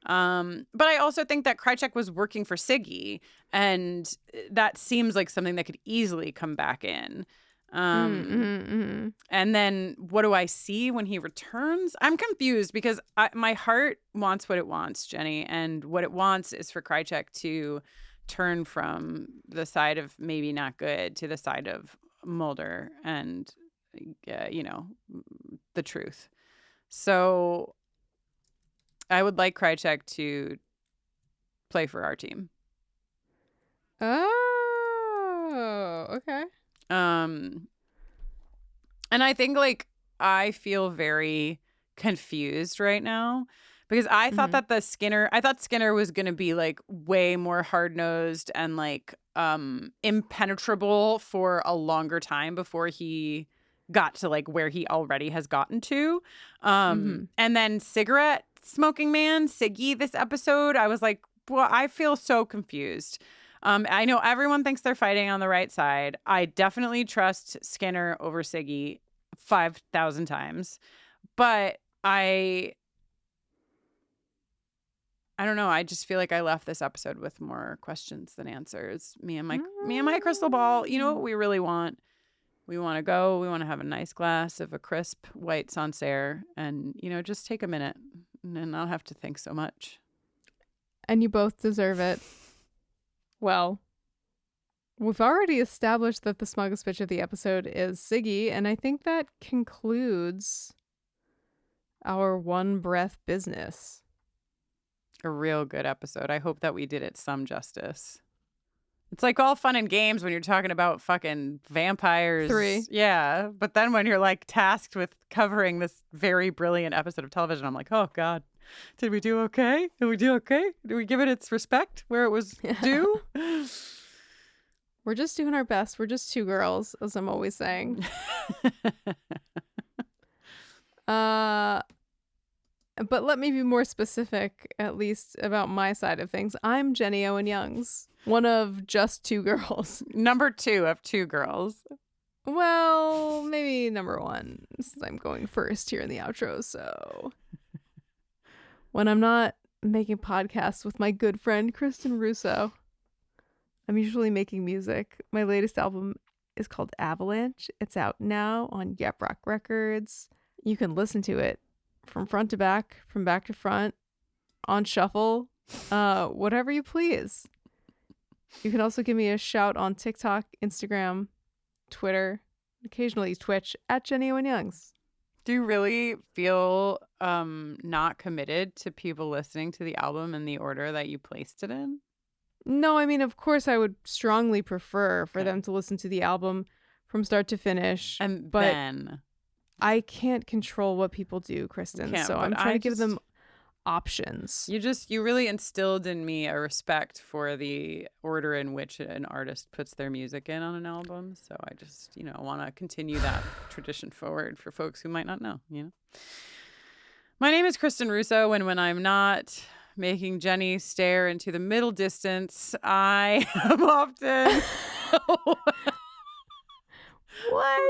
But I also think that Krychek was working for Siggy, and that seems like something that could easily come back in. And then what do I see when he returns? I'm confused because my heart wants what it wants, Jenny, and what it wants is for Krychek to turn from the side of maybe not good to the side of Mulder and the truth. So I would like Krychek to play for our team. Oh, okay. And I think I feel very confused right now because I thought that Skinner was going to be way more hard-nosed and impenetrable for a longer time before he got to where he already has gotten to. And then cigarette smoking man, Siggy, this episode, I was like, well, I feel so confused. I know everyone thinks they're fighting on the right side. I definitely trust Skinner over Siggy 5,000 times. But I don't know. I just feel like I left this episode with more questions than answers. Me and my crystal ball. You know what we really want? We want to go. We want to have a nice glass of a crisp white Sancerre and, just take a minute and not have to think so much. And you both deserve it. Well, we've already established that the smuggest bitch of the episode is Siggy, and I think that concludes our one breath business. A real good episode. I hope that we did it some justice. It's all fun and games when you're talking about fucking vampires. 3. Yeah. But then when you're tasked with covering this very brilliant episode of television, I'm like, oh God, did we do okay? Did we do okay? Did we give it its respect where it was due? We're just doing our best. We're just 2 girls, as I'm always saying. But let me be more specific, at least about my side of things. I'm Jenny Owen Youngs, one of just 2 girls. Number 2 of 2 girls. Well, maybe number 1, since I'm going first here in the outro. So when I'm not making podcasts with my good friend Kristin Russo, I'm usually making music. My latest album is called Avalanche. It's out now on Yep Rock Records. You can listen to it from front to back, from back to front, on shuffle, whatever you please. You can also give me a shout on TikTok, Instagram, Twitter, occasionally Twitch, at Jenny Owen Youngs. Do you really feel not committed to people listening to the album in the order that you placed it in? No, I mean, of course, I would strongly prefer for them to listen to the album from start to finish. But then I can't control what people do, Kristin. So I'm trying to give them options. You really instilled in me a respect for the order in which an artist puts their music in on an album. So I just, want to continue that tradition forward for folks who might not know, My name is Kristin Russo, and when I'm not making Jenny stare into the middle distance, I am often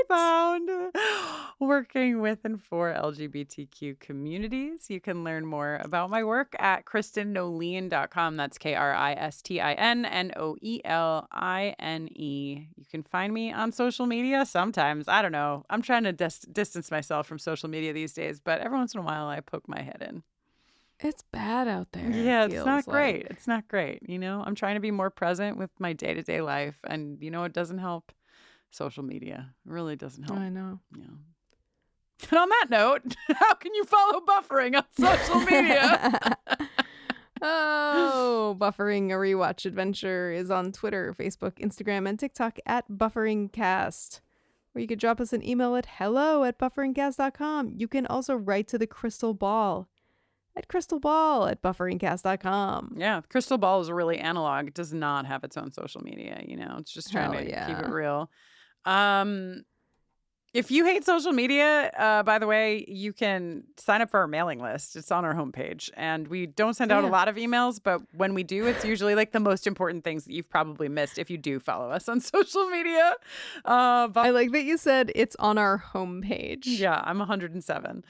found working with and for LGBTQ communities. You can learn more about my work at KristinNoline.com. That's KristinNoeline. You can find me on social media sometimes. I don't know. I'm trying to distance myself from social media these days, but every once in a while I poke my head in. It's bad out there. Yeah, it's not great. It's not great. I'm trying to be more present with my day-to-day life. And, it doesn't help. Social media really doesn't help. I know. Yeah. And on that note, how can you follow Buffering on social media? Buffering a Rewatch Adventure is on Twitter, Facebook, Instagram, and TikTok at BufferingCast. Or you could drop us an email at hello@bufferingcast.com. You can also write to the Crystal Ball at crystalball@bufferingcast.com. Yeah, Crystal Ball is really analog. It does not have its own social media, It's just trying to keep it real. If you hate social media, by the way, you can sign up for our mailing list. It's on our homepage. And we don't send out a lot of emails, but when we do, it's usually like the most important things that you've probably missed if you do follow us on social media. I like that you said it's on our homepage. Yeah, I'm 107.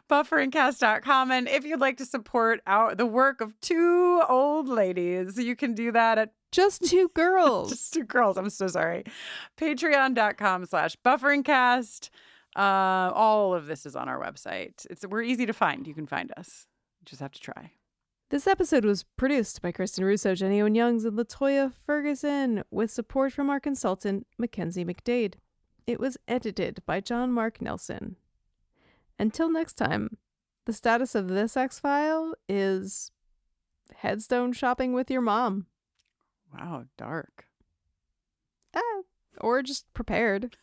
Bufferingcast.com. And if you'd like to support the work of two old ladies, you can do that at Just Two Girls. Just Two Girls. I'm so sorry. Patreon.com/bufferingcast. All of this is on our website. We're easy to find. You can find us. You just have to try. This episode was produced by Kristin Russo, Jenny Owen Youngs, and LaToya Ferguson, with support from our consultant, Mackenzie McDade. It was edited by John Mark Nelson. Until next time, the status of this X-File is headstone shopping with your mom. Wow, dark. Or just prepared.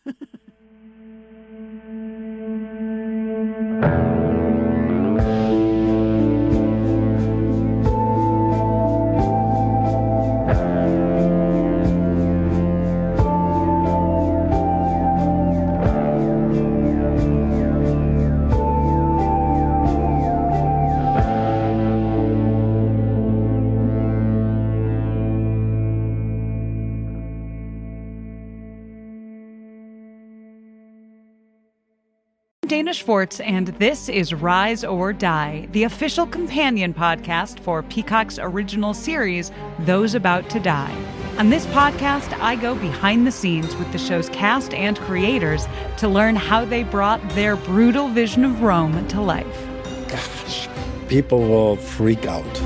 Dana Schwartz, and this is Rise or Die, the official companion podcast for Peacock's original series, Those About to Die. On this podcast, I go behind the scenes with the show's cast and creators to learn how they brought their brutal vision of Rome to life. Gosh, people will freak out.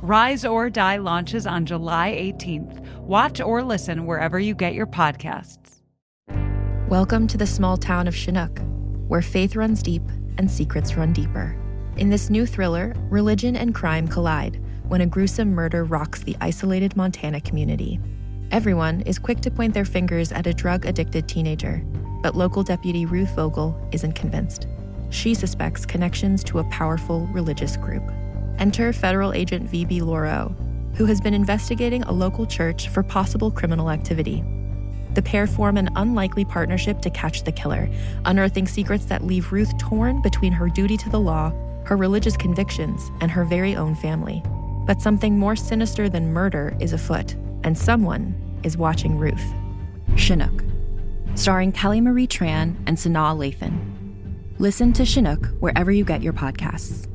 Rise or Die launches on July 18th. Watch or listen wherever you get your podcasts. Welcome to the small town of Chinook, where faith runs deep and secrets run deeper. In this new thriller, religion and crime collide when a gruesome murder rocks the isolated Montana community. Everyone is quick to point their fingers at a drug-addicted teenager, but local deputy Ruth Vogel isn't convinced. She suspects connections to a powerful religious group. Enter federal agent V.B. Lauro, who has been investigating a local church for possible criminal activity. The pair form an unlikely partnership to catch the killer, unearthing secrets that leave Ruth torn between her duty to the law, her religious convictions, and her very own family. But something more sinister than murder is afoot, and someone is watching Ruth. Chinook, starring Kelly Marie Tran and Sanaa Lathan. Listen to Chinook wherever you get your podcasts.